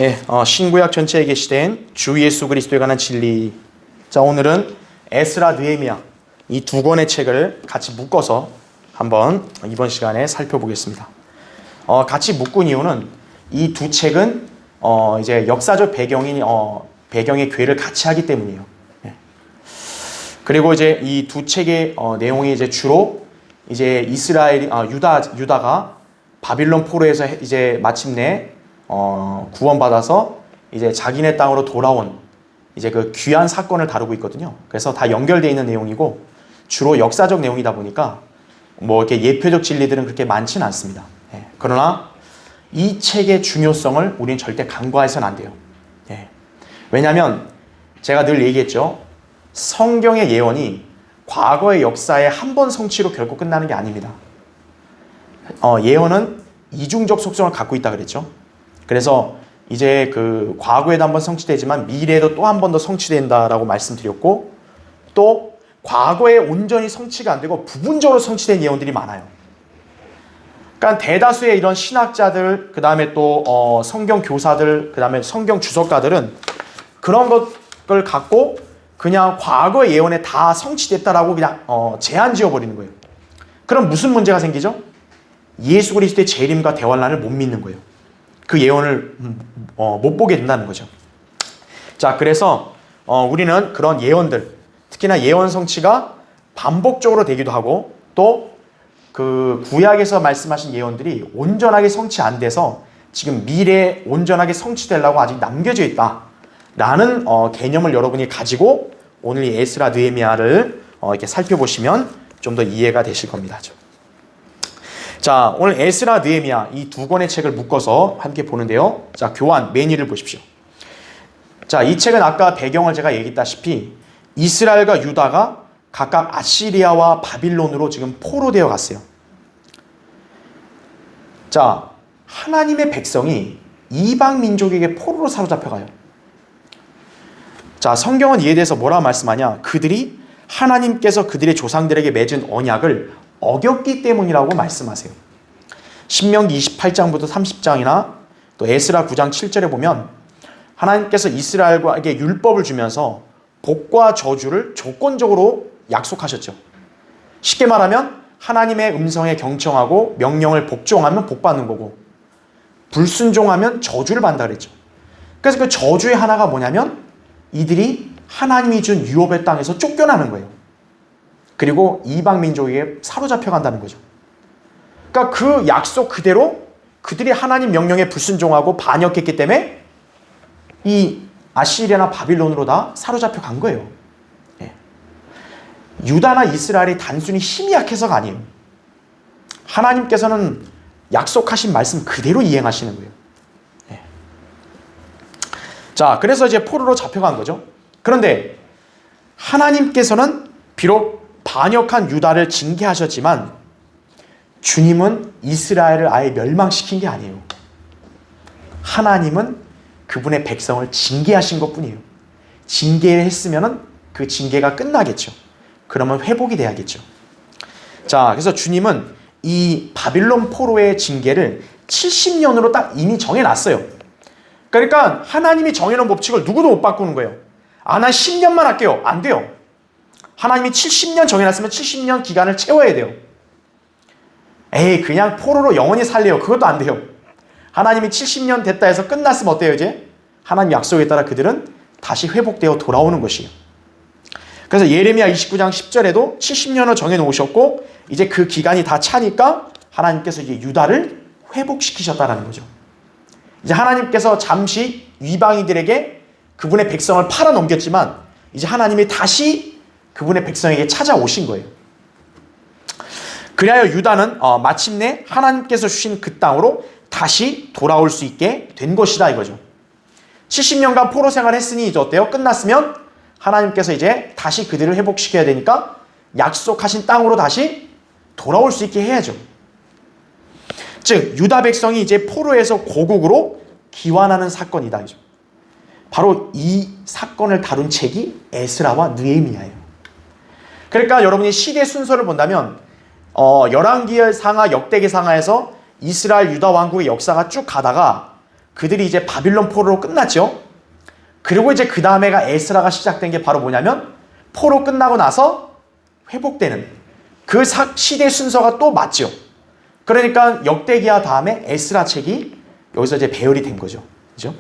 예, 신구약 전체에 계시된 주 예수 그리스도에 관한 진리. 자, 오늘은 에스라 느헤미야 이 두 권의 책을 같이 묶어서 한번 이번 시간에 살펴보겠습니다. 같이 묶은 이유는 이 두 책은 이제 역사적 배경의 교회를 같이 하기 때문이에요. 예. 그리고 이제 이 두 책의 내용이 이제 주로 이제 유다가 바빌론 포로에서 이제 마침내 구원받아서 이제 자기네 땅으로 돌아온 이제 그 귀한 사건을 다루고 있거든요. 그래서 다 연결되어 있는 내용이고 주로 역사적 내용이다 보니까 뭐 이렇게 예표적 진리들은 그렇게 많지는 않습니다. 예. 그러나 이 책의 중요성을 우리는 절대 간과해서는 안 돼요. 예. 왜냐하면 제가 늘 얘기했죠. 성경의 예언이 과거의 역사의 한 번 성취로 결코 끝나는 게 아닙니다. 예언은 이중적 속성을 갖고 있다 그랬죠. 그래서 이제 그 과거에도 한번 성취되지만 미래에도 또 한 번 더 성취된다라고 말씀드렸고, 또 과거에 온전히 성취가 안 되고 부분적으로 성취된 예언들이 많아요. 그러니까 대다수의 이런 신학자들, 그 다음에 또 성경 교사들, 그 다음에 성경 주석가들은 그런 것을 갖고 그냥 과거의 예언에 다 성취됐다라고 그냥 제한 지어버리는 거예요. 그럼 무슨 문제가 생기죠? 예수 그리스도의 재림과 대환란을 못 믿는 거예요. 그 예언을 못 보게 된다는 거죠. 자, 그래서 우리는 그런 예언들, 특히나 예언 성취가 반복적으로 되기도 하고, 또 그 구약에서 말씀하신 예언들이 온전하게 성취 안 돼서 지금 미래에 온전하게 성취되려고 아직 남겨져 있다라는 개념을 여러분이 가지고 오늘 이 에스라 느헤미야를 이렇게 살펴보시면 좀 더 이해가 되실 겁니다. 자, 오늘 에스라 느헤미야 이 두 권의 책을 묶어서 함께 보는데요. 자, 교환 맨 1을 보십시오. 자, 이 책은 아까 배경을 제가 얘기했다시피 이스라엘과 유다가 각각 아시리아와 바빌론으로 지금 포로되어 갔어요. 자, 하나님의 백성이 이방 민족에게 포로로 사로잡혀 가요. 자, 성경은 이에 대해서 뭐라 말씀하냐? 그들이 하나님께서 그들의 조상들에게 맺은 언약을 어겼기 때문이라고 말씀하세요. 신명기 28장부터 30장이나 또 에스라 9장 7절에 보면 하나님께서 이스라엘에게 율법을 주면서 복과 저주를 조건적으로 약속하셨죠. 쉽게 말하면 하나님의 음성에 경청하고 명령을 복종하면 복 받는 거고, 불순종하면 저주를 받는다 그랬죠. 그래서 그 저주의 하나가 뭐냐면 이들이 하나님이 준 유업의 땅에서 쫓겨나는 거예요. 그리고 이방 민족에게 사로잡혀 간다는 거죠. 그러니까 그 약속 그대로 그들이 하나님 명령에 불순종하고 반역했기 때문에 이 아시리아나 바빌론으로 다 사로잡혀 간 거예요. 예. 유다나 이스라엘이 단순히 힘이 약해서가 아니에요. 하나님께서는 약속하신 말씀 그대로 이행하시는 거예요. 예. 자, 그래서 이제 포로로 잡혀간 거죠. 그런데 하나님께서는 비록 반역한 유다를 징계하셨지만 주님은 이스라엘을 아예 멸망시킨 게 아니에요. 하나님은 그분의 백성을 징계하신 것뿐이에요. 징계를 했으면 그 징계가 끝나겠죠. 그러면 회복이 돼야겠죠. 자, 그래서 주님은 이 바빌론 포로의 징계를 70년으로 딱 이미 정해놨어요. 그러니까 하나님이 정해놓은 법칙을 누구도 못 바꾸는 거예요. 난 10년만 할게요. 안 돼요. 하나님이 70년 정해놨으면 70년 기간을 채워야 돼요. 그냥 포로로 영원히 살래요. 그것도 안 돼요. 하나님이 70년 됐다 해서 끝났으면 어때요 이제? 하나님 약속에 따라 그들은 다시 회복되어 돌아오는 것이에요. 그래서 예레미야 29장 10절에도 70년을 정해놓으셨고 이제 그 기간이 다 차니까 하나님께서 이제 유다를 회복시키셨다는 거죠. 이제 하나님께서 잠시 이방인들에게 그분의 백성을 팔아넘겼지만 이제 하나님이 다시 그분의 백성에게 찾아오신 거예요. 그리하여 유다는 마침내 하나님께서 주신 그 땅으로 다시 돌아올 수 있게 된 것이다 이거죠. 70년간 포로 생활을 했으니 이제 어때요? 끝났으면 하나님께서 이제 다시 그들을 회복시켜야 되니까 약속하신 땅으로 다시 돌아올 수 있게 해야죠. 즉 유다 백성이 이제 포로에서 고국으로 귀환하는 사건이다 이죠. 바로 이 사건을 다룬 책이 에스라와 느헤미야예요. 그러니까 여러분이 시대 순서를 본다면 열왕기상하 역대기상하에서 이스라엘 유다 왕국의 역사가 쭉 가다가 그들이 이제 바빌론 포로로 끝났죠. 그리고 이제 그 다음에가 에스라가 시작된 게 바로 뭐냐면 포로 끝나고 나서 회복되는 그 시대 순서가 또 맞죠. 그러니까 역대기야 다음에 에스라 책이 여기서 이제 배열이 된 거죠. 그죠?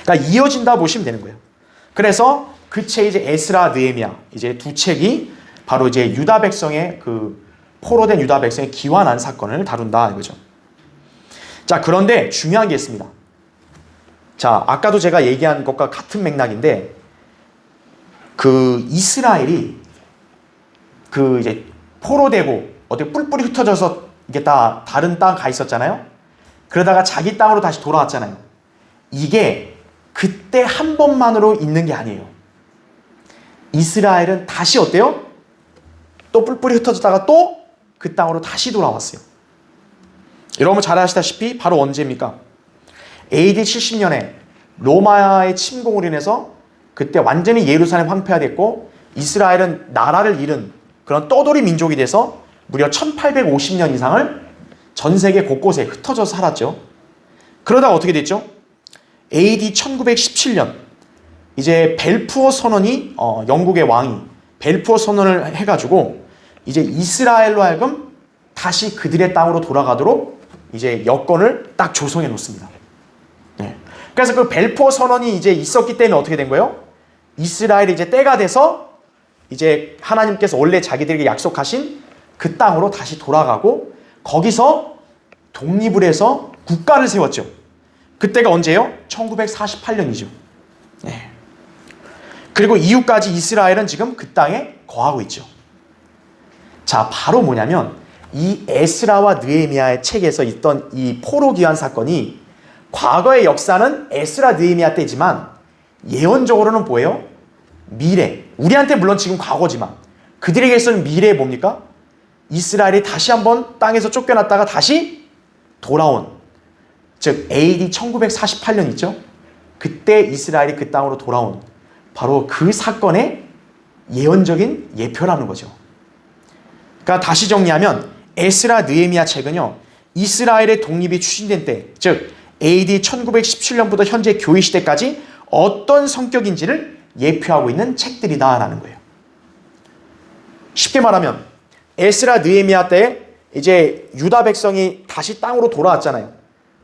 그러니까 이어진다 보시면 되는 거예요. 그래서 그 책 이제 에스라 느헤미야 이제 두 책이 바로 이제 유다 백성의 그 포로된 유다 백성의 기환한 사건을 다룬다 이거죠. 자, 그런데 중요한 게 있습니다. 자, 아까도 제가 얘기한 것과 같은 맥락인데 그 이스라엘이 그 이제 포로되고 어디 뿔뿔이 흩어져서 이게 다 다른 땅 가 있었잖아요. 그러다가 자기 땅으로 다시 돌아왔잖아요. 이게 그때 한 번만으로 있는 게 아니에요. 이스라엘은 다시 어때요? 또 뿔뿔이 흩어졌다가 또 그 땅으로 다시 돌아왔어요. 여러분 잘 아시다시피 바로 언제입니까? AD 70년에 로마의 침공으로 인해서 그때 완전히 예루살렘 황폐화됐고 이스라엘은 나라를 잃은 그런 떠돌이 민족이 돼서 무려 1850년 이상을 전 세계 곳곳에 흩어져서 살았죠. 그러다가 어떻게 됐죠? AD 1917년 이제 벨푸어 선언이 영국의 왕이 벨푸어 선언을 해가지고 이제 이스라엘로 하여금 다시 그들의 땅으로 돌아가도록 이제 여건을 딱 조성해 놓습니다. 네. 그래서 그 벨푸어 선언이 이제 있었기 때문에 어떻게 된 거예요? 이스라엘이 이제 때가 돼서 이제 하나님께서 원래 자기들에게 약속하신 그 땅으로 다시 돌아가고 거기서 독립을 해서 국가를 세웠죠. 그때가 언제예요? 1948년이죠. 네. 그리고 이후까지 이스라엘은 지금 그 땅에 거하고 있죠. 자, 바로 뭐냐면 이 에스라와 느헤미야의 책에서 있던 이 포로 귀환 사건이 과거의 역사는 에스라 느헤미야 때지만 예언적으로는 뭐예요? 미래. 우리한테 물론 지금 과거지만 그들에게서는 미래에 뭡니까? 이스라엘이 다시 한번 땅에서 쫓겨났다가 다시 돌아온, 즉 AD 1948년 있죠? 그때 이스라엘이 그 땅으로 돌아온 바로 그 사건의 예언적인 예표라는 거죠. 그러니까 다시 정리하면 에스라 느헤미야 책은요, 이스라엘의 독립이 추진된 때, 즉 AD 1917년부터 현재 교회 시대까지 어떤 성격인지를 예표하고 있는 책들이다라는 거예요. 쉽게 말하면 에스라 느헤미야 때 이제 유다 백성이 다시 땅으로 돌아왔잖아요.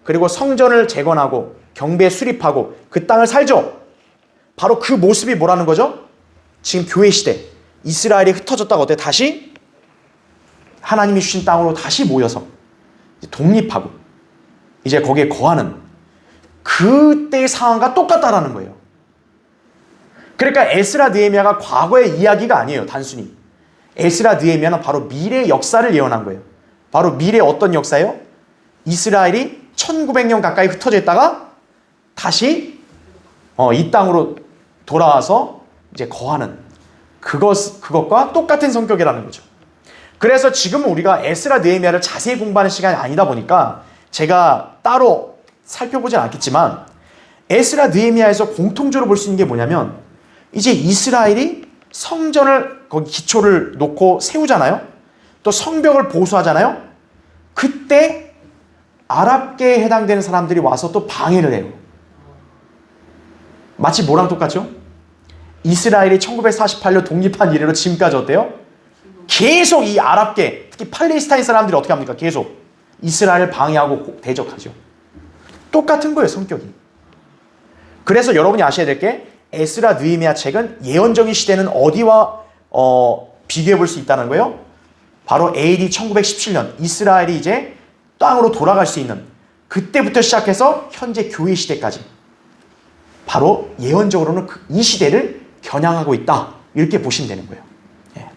그리고 성전을 재건하고 경배 수립하고 그 땅을 살죠. 바로 그 모습이 뭐라는 거죠? 지금 교회 시대 이스라엘이 흩어졌다가 어때? 다시 하나님이 주신 땅으로 다시 모여서 독립하고 이제 거기에 거하는 그때의 상황과 똑같다라는 거예요. 그러니까 에스라 느헤미야가 과거의 이야기가 아니에요. 단순히 에스라 느헤미야는 바로 미래의 역사를 예언한 거예요. 바로 미래의 어떤 역사예요? 이스라엘이 1900년 가까이 흩어져 있다가 다시 이 땅으로 돌아와서 이제 거하는 그것과 똑같은 성격이라는 거죠. 그래서 지금은 우리가 에스라 느헤미야를 자세히 공부하는 시간이 아니다 보니까 제가 따로 살펴보진 않겠지만 에스라 느헤미야에서 공통적으로 볼 수 있는 게 뭐냐면 이제 이스라엘이 성전을 거기 기초를 놓고 세우잖아요. 또 성벽을 보수하잖아요. 그때 아랍계에 해당되는 사람들이 와서 또 방해를 해요. 마치 뭐랑 똑같죠? 이스라엘이 1948년 독립한 이래로 지금까지 어때요? 계속 이 아랍계, 특히 팔레스타인 사람들이 어떻게 합니까? 계속 이스라엘을 방해하고 대적하죠. 똑같은 거예요, 성격이. 그래서 여러분이 아셔야 될 게 에스라 느헤미야 책은 예언적인 시대는 어디와 비교해 볼 수 있다는 거예요? 바로 AD 1917년 이스라엘이 이제 땅으로 돌아갈 수 있는 그때부터 시작해서 현재 교회 시대까지 바로 예언적으로는 이 시대를 겨냥하고 있다. 이렇게 보시면 되는 거예요. 예.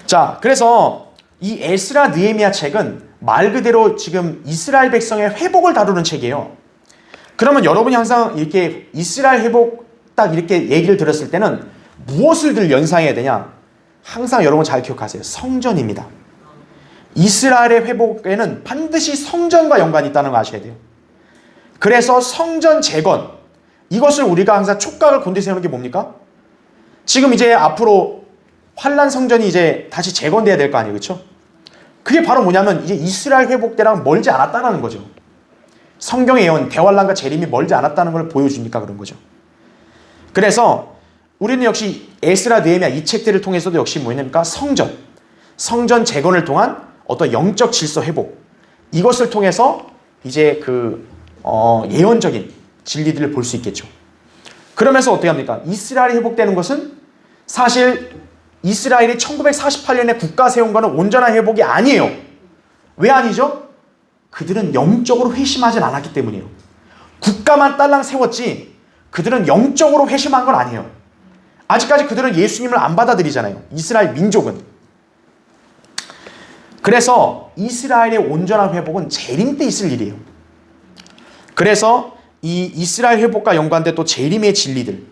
자, 그래서 이 에스라 느헤미야 책은 말 그대로 지금 이스라엘 백성의 회복을 다루는 책이에요. 그러면 여러분이 항상 이렇게 이스라엘 회복 딱 이렇게 얘기를 들었을 때는 무엇을 늘 연상해야 되냐? 항상 여러분 잘 기억하세요. 성전입니다. 이스라엘의 회복에는 반드시 성전과 연관이 있다는 거 아셔야 돼요. 그래서 성전 재건, 이것을 우리가 항상 촉각을 곤두세우는 게 뭡니까? 지금 이제 앞으로 환란 성전이 이제 다시 재건돼야 될 거 아니에요, 그렇죠? 그게 바로 뭐냐면 이제 이스라엘 회복 때랑 멀지 않았다는 거죠. 성경의 예언 대환란과 재림이 멀지 않았다는 걸 보여주니까 그런 거죠. 그래서 우리는 역시 에스라, 느헤미야 이 책들을 통해서도 역시 뭐냐니까 성전 재건을 통한 어떤 영적 질서 회복, 이것을 통해서 이제 예언적인 진리들을 볼 수 있겠죠. 그러면서 어떻게 합니까? 이스라엘이 회복되는 것은 사실 이스라엘이 1948년에 국가 세운 것은 온전한 회복이 아니에요. 왜 아니죠? 그들은 영적으로 회심하진 않았기 때문이에요. 국가만 딸랑 세웠지 그들은 영적으로 회심한 건 아니에요. 아직까지 그들은 예수님을 안 받아들이잖아요. 이스라엘 민족은. 그래서 이스라엘의 온전한 회복은 재림 때 있을 일이에요. 그래서 이 이스라엘 회복과 연관된 또 재림의 진리들,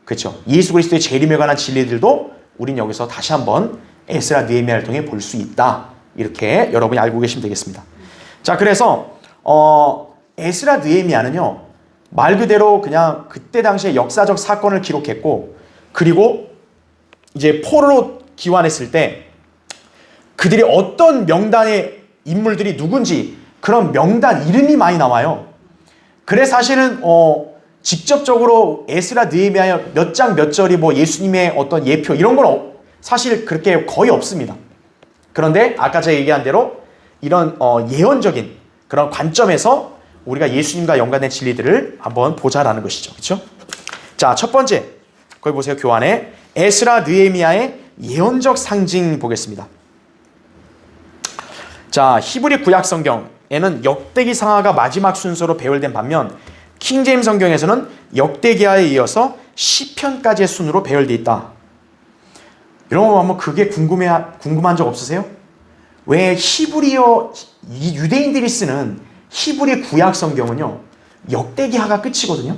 그렇죠? 예수 그리스도의 재림에 관한 진리들도 우린 여기서 다시 한번 에스라, 느헤미야를 통해 볼 수 있다. 이렇게 여러분이 알고 계시면 되겠습니다. 자, 그래서 에스라, 느헤미야는요, 말 그대로 그냥 그때 당시에 역사적 사건을 기록했고, 그리고 이제 포로로 귀환했을 때 그들이 어떤 명단의 인물들이 누군지 그런 명단 이름이 많이 나와요. 그래서 사실은 직접적으로 에스라, 느헤미야 몇 장 몇 절이 뭐 예수님의 어떤 예표 이런 건 사실 그렇게 거의 없습니다. 그런데 아까 제가 얘기한 대로 이런 예언적인 그런 관점에서 우리가 예수님과 연관된 진리들을 한번 보자라는 것이죠. 그렇죠? 자, 첫 번째 거기 보세요. 교환에 에스라, 느헤미야의 예언적 상징 보겠습니다. 자, 히브리 구약 성경에는 역대기 상하가 마지막 순서로 배열된 반면 킹제임 성경에서는 역대기하에 이어서 시편까지의 순으로 배열되어 있다. 여러분 한번 그게 궁금한 적 없으세요? 왜 히브리어 이 유대인들이 쓰는 히브리 구약 성경은요 역대기하가 끝이거든요.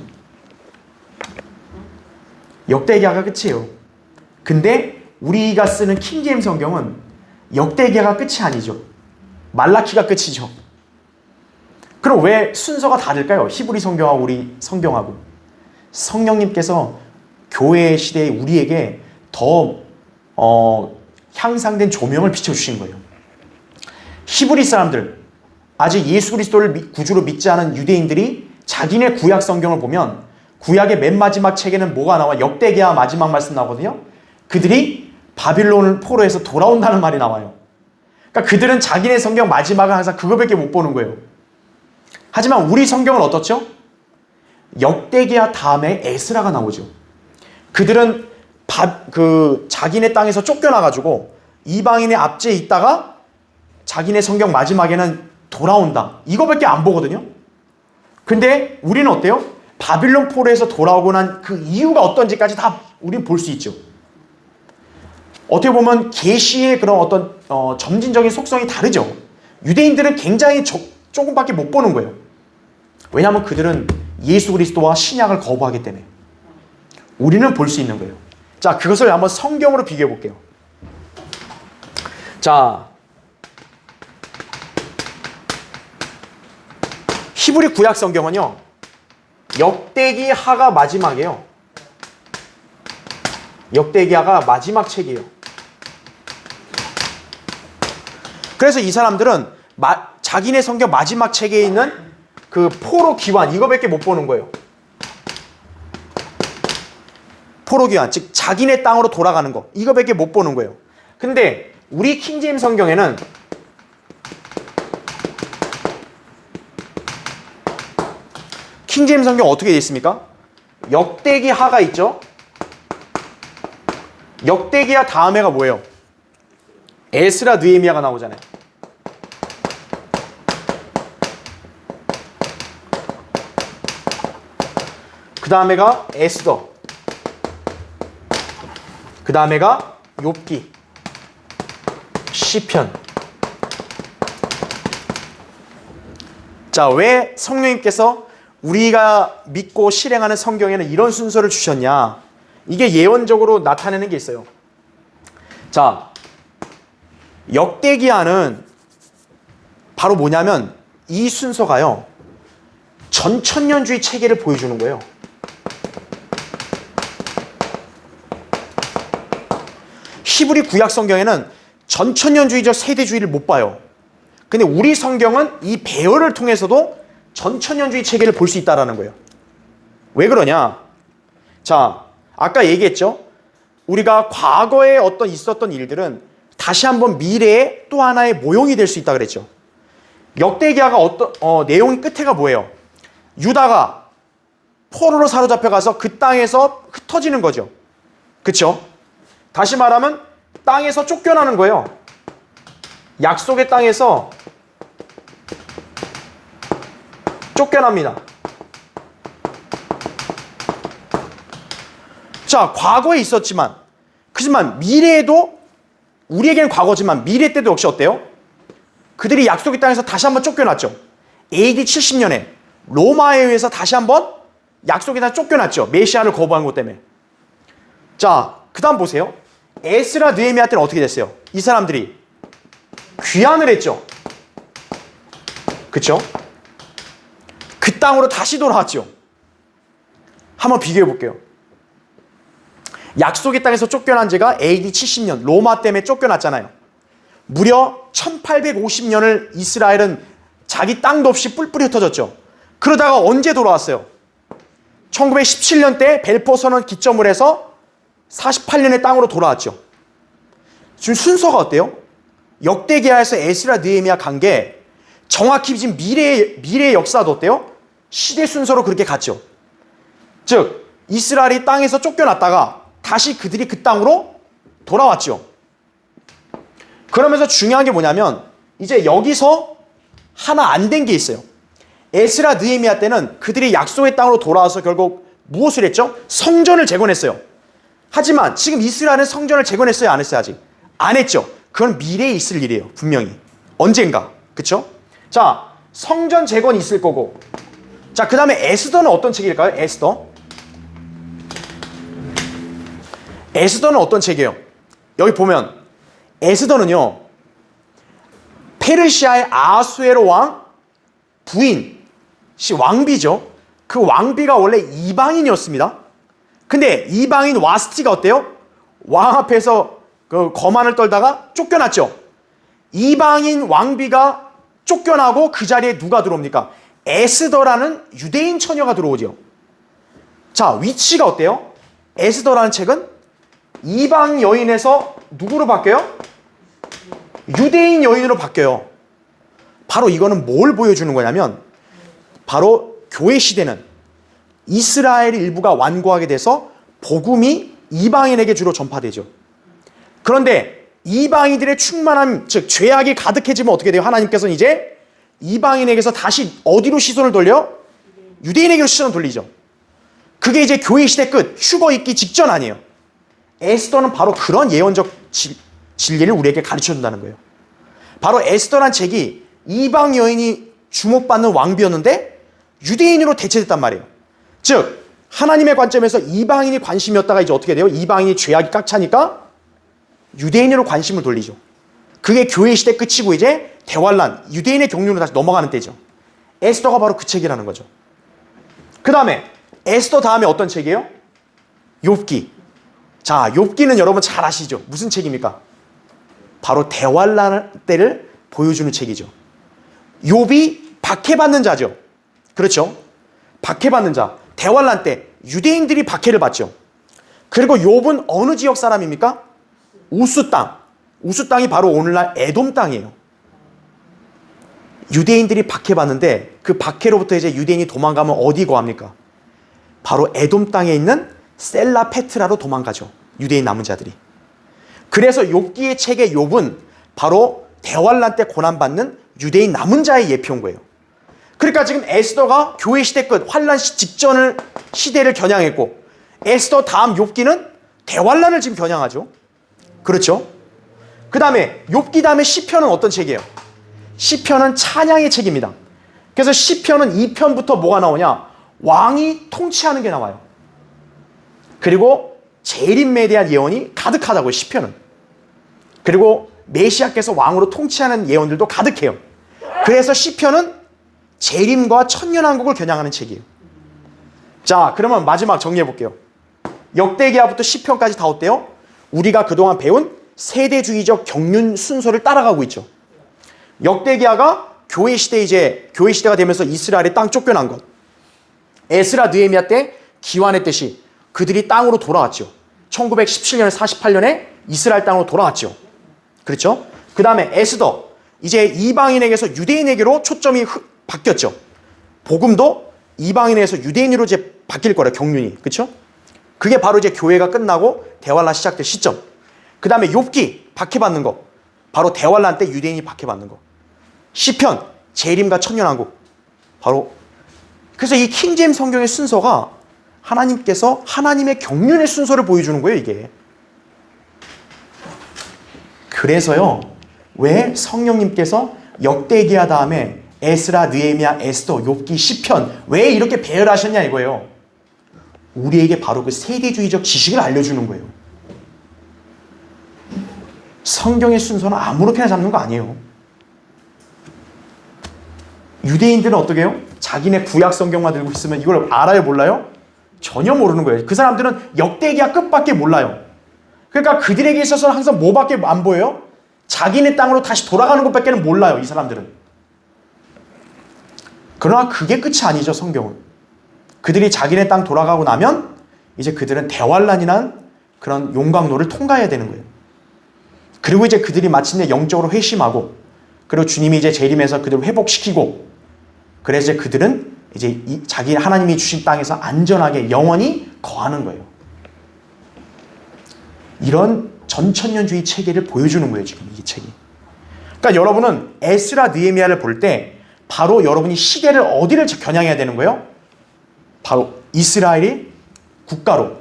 역대기하가 끝이에요. 근데 우리가 쓰는 킹제임 성경은 역대기하가 끝이 아니죠. 말라키가 끝이죠. 그럼 왜 순서가 다를까요? 히브리 성경하고 우리 성경하고. 성령님께서 교회 시대의 우리에게 더 향상된 조명을 비춰주신 거예요. 히브리 사람들, 아직 예수 그리스도를 구주로 믿지 않은 유대인들이 자기네 구약 성경을 보면 구약의 맨 마지막 책에는 뭐가 나와? 역대기하 마지막 말씀 나오거든요. 그들이 바빌론 포로에서 돌아온다는 말이 나와요. 그러니까 그들은 자기네 성경 마지막은 항상 그거밖에 못 보는 거예요. 하지만 우리 성경은 어떻죠? 역대기하 다음에 에스라가 나오죠. 그들은 자기네 땅에서 쫓겨나가지고 이방인의 압제에 있다가 자기네 성경 마지막에는 돌아온다. 이거밖에 안 보거든요. 근데 우리는 어때요? 바빌론 포로에서 돌아오고 난 그 이유가 어떤지까지 다 우리는 볼 수 있죠. 어떻게 보면 계시의 그런 어떤 점진적인 속성이 다르죠. 유대인들은 굉장히 조금밖에 못 보는 거예요. 왜냐하면 그들은 예수 그리스도와 신약을 거부하기 때문에. 우리는 볼 수 있는 거예요. 자, 그것을 한번 성경으로 비교해 볼게요. 자, 히브리 구약 성경은요 역대기하가 마지막이에요. 역대기하가 마지막 책이에요. 그래서 이 사람들은 자기네 성경 마지막 책에 있는 그 포로 귀환 이거밖에 못 보는 거예요. 포로 귀환, 즉 자기네 땅으로 돌아가는 거 이거밖에 못 보는 거예요. 근데 우리 킹제임 성경에는 킹제임 성경 어떻게 되어 있습니까? 역대기하가 있죠. 역대기하 다음에가 뭐예요? 에스라, 느헤미야가 나오잖아요. 그 다음에가 에스더, 그 다음에가 욥기, 시편. 자, 왜 성령님께서 우리가 믿고 실행하는 성경에는 이런 순서를 주셨냐? 이게 예언적으로 나타내는 게 있어요. 자, 역대기하는 바로 뭐냐면 이 순서가요 전천년주의 체계를 보여주는 거예요. 히브리 구약 성경에는 전천년주의적 세대주의를 못 봐요. 근데 우리 성경은 이 배열을 통해서도 전천년주의 체계를 볼 수 있다는 거예요. 왜 그러냐? 자, 아까 얘기했죠? 우리가 과거에 어떤 있었던 일들은 다시 한번 미래의 또 하나의 모형이 될 수 있다 그랬죠. 역대기하가 내용이 끝에가 뭐예요? 유다가 포로로 사로잡혀가서 그 땅에서 흩어지는 거죠. 그쵸? 다시 말하면 땅에서 쫓겨나는 거예요. 약속의 땅에서 쫓겨납니다. 자, 과거에 있었지만, 그지만 미래에도, 우리에게는 과거지만 미래 때도 역시 어때요? 그들이 약속의 땅에서 다시 한번 쫓겨났죠. AD 70년에 로마에 의해서 다시 한번 약속의 땅에 쫓겨났죠. 메시아를 거부한 것 때문에. 자, 그 다음 보세요. 에스라 느헤미야 때는 어떻게 됐어요? 이 사람들이 귀환을 했죠. 그쵸? 그 땅으로 다시 돌아왔죠. 한번 비교해 볼게요. 약속의 땅에서 쫓겨난 지가 AD 70년 로마 때문에 쫓겨났잖아요. 무려 1850년을 이스라엘은 자기 땅도 없이 뿔뿔이 흩어졌죠. 그러다가 언제 돌아왔어요? 1917년 때 벨포 선언 기점을 해서 48년의 땅으로 돌아왔죠. 지금 순서가 어때요? 역대기하에서 에스라 느헤미야 간 게 정확히 지금 미래의 역사도 어때요? 시대 순서로 그렇게 갔죠. 즉 이스라엘이 땅에서 쫓겨났다가 다시 그들이 그 땅으로 돌아왔죠. 그러면서 중요한 게 뭐냐면 이제 여기서 하나 안 된 게 있어요. 에스라 느헤미야 때는 그들이 약속의 땅으로 돌아와서 결국 무엇을 했죠? 성전을 재건했어요. 하지만 지금 이스라엘은 성전을 재건했어요? 안 했어요? 아직? 안 했죠. 그건 미래에 있을 일이에요. 분명히. 언젠가. 그쵸? 자, 성전 재건이 있을 거고. 자, 그 다음에 에스더는 어떤 책일까요? 에스더는 어떤 책이에요? 여기 보면 에스더는요, 페르시아의 아하수에로 왕 부인, 왕비죠. 그 왕비가 원래 이방인이었습니다. 근데 이방인 와스티가 어때요? 왕 앞에서 그 거만을 떨다가 쫓겨났죠. 이방인 왕비가 쫓겨나고 그 자리에 누가 들어옵니까? 에스더라는 유대인 처녀가 들어오죠. 자, 위치가 어때요? 에스더라는 책은 이방 여인에서 누구로 바뀌어요? 유대인 여인으로 바뀌어요. 바로 이거는 뭘 보여주는 거냐면 바로 교회 시대는 이스라엘 일부가 완고하게 돼서 복음이 이방인에게 주로 전파되죠. 그런데 이방인들의 충만함, 즉 죄악이 가득해지면 어떻게 돼요? 하나님께서는 이제 이방인에게서 다시 어디로 시선을 돌려? 유대인에게로 시선을 돌리죠. 그게 이제 교회 시대 끝, 휴거 있기 직전 아니에요. 에스더는 바로 그런 예언적 진리를 우리에게 가르쳐준다는 거예요. 바로 에스더란 책이 이방 여인이 주목받는 왕비였는데 유대인으로 대체됐단 말이에요. 즉 하나님의 관점에서 이방인이 관심이었다가 이제 어떻게 돼요? 이방인이 죄악이 꽉 차니까 유대인으로 관심을 돌리죠. 그게 교회 시대 끝이고 이제 대환란, 유대인의 경륜으로 다시 넘어가는 때죠. 에스더가 바로 그 책이라는 거죠. 그 다음에 에스더 다음에 어떤 책이에요? 욥기. 자, 욥기는 여러분 잘 아시죠? 무슨 책입니까? 바로 대환란 때를 보여주는 책이죠. 욥이 박해받는 자죠. 그렇죠? 박해받는 자. 대환란 때 유대인들이 박해를 받죠. 그리고 욥은 어느 지역 사람입니까? 우스 땅. 우스 땅이 바로 오늘날 에돔 땅이에요. 유대인들이 박해받는데 그 박해로부터 이제 유대인이 도망가면 어디 거합니까? 바로 에돔 땅에 있는 셀라 페트라로 도망가죠. 유대인 남은 자들이. 그래서 욥기의 책의 욥은 바로 대환란 때 고난받는 유대인 남은 자의 예표인 거예요. 그러니까 지금 에스더가 교회 시대 끝 환란 직전을 시대를 겨냥했고 에스더 다음 욥기는 대환란을 지금 겨냥하죠. 그렇죠? 그 다음에 욥기 다음에 시편은 어떤 책이에요? 시편은 찬양의 책입니다. 그래서 시편은 2편부터 뭐가 나오냐? 왕이 통치하는 게 나와요. 그리고 재림에 대한 예언이 가득하다고요. 시편은. 그리고 메시아께서 왕으로 통치하는 예언들도 가득해요. 그래서 시편은 재림과 천년왕국을 겨냥하는 책이에요. 자, 그러면 마지막 정리해 볼게요. 역대기하부터 시편까지 다 어때요? 우리가 그동안 배운 세대주의적 경륜 순서를 따라가고 있죠. 역대기야가 교회 시대가 되면서 이스라엘의 땅 쫓겨난 것. 에스라 느헤미야 때 기환했듯이 그들이 땅으로 돌아왔죠. 1917년, 48년에 이스라엘 땅으로 돌아왔죠. 그렇죠? 그 다음에 에스더, 이제 이방인에게서 유대인에게로 초점이 바뀌었죠. 복음도 이방인에서 유대인으로 이제 바뀔 거라, 경륜이. 그렇죠? 그게 바로 이제 교회가 끝나고 대환란 시작될 시점. 그 다음에 욥기, 박해받는 거. 바로 대환란 때 유대인이 박해받는 거. 시편, 재림과 천년왕국. 바로. 그래서 이 킹제임스 성경의 순서가 하나님께서 하나님의 경륜의 순서를 보여주는 거예요, 이게. 그래서요, 왜 성령님께서 역대기야 다음에 에스라, 느헤미야, 에스더, 욥기, 시편 왜 이렇게 배열하셨냐 이거예요. 우리에게 바로 그 세대주의적 지식을 알려주는 거예요. 성경의 순서는 아무렇게나 잡는 거 아니에요. 유대인들은 어떻게 해요? 자기네 구약 성경만 들고 있으면 이걸 알아요, 몰라요? 전혀 모르는 거예요. 그 사람들은 역대기야 끝밖에 몰라요. 그러니까 그들에게 있어서는 항상 뭐밖에 안 보여요? 자기네 땅으로 다시 돌아가는 것밖에 몰라요, 이 사람들은. 그러나 그게 끝이 아니죠, 성경은. 그들이 자기네 땅 돌아가고 나면 이제 그들은 대환란이란 그런 용광로를 통과해야 되는 거예요. 그리고 이제 그들이 마침내 영적으로 회심하고, 그리고 주님이 이제 재림해서 그들을 회복시키고, 그래서 이제 그들은 이제 자기 하나님이 주신 땅에서 안전하게 영원히 거하는 거예요. 이런 전천년주의 체계를 보여주는 거예요, 지금 이 책이. 그러니까 여러분은 에스라, 느헤미야를 볼 때 바로 여러분이 시대를 어디를 겨냥해야 되는 거예요? 바로 이스라엘이 국가로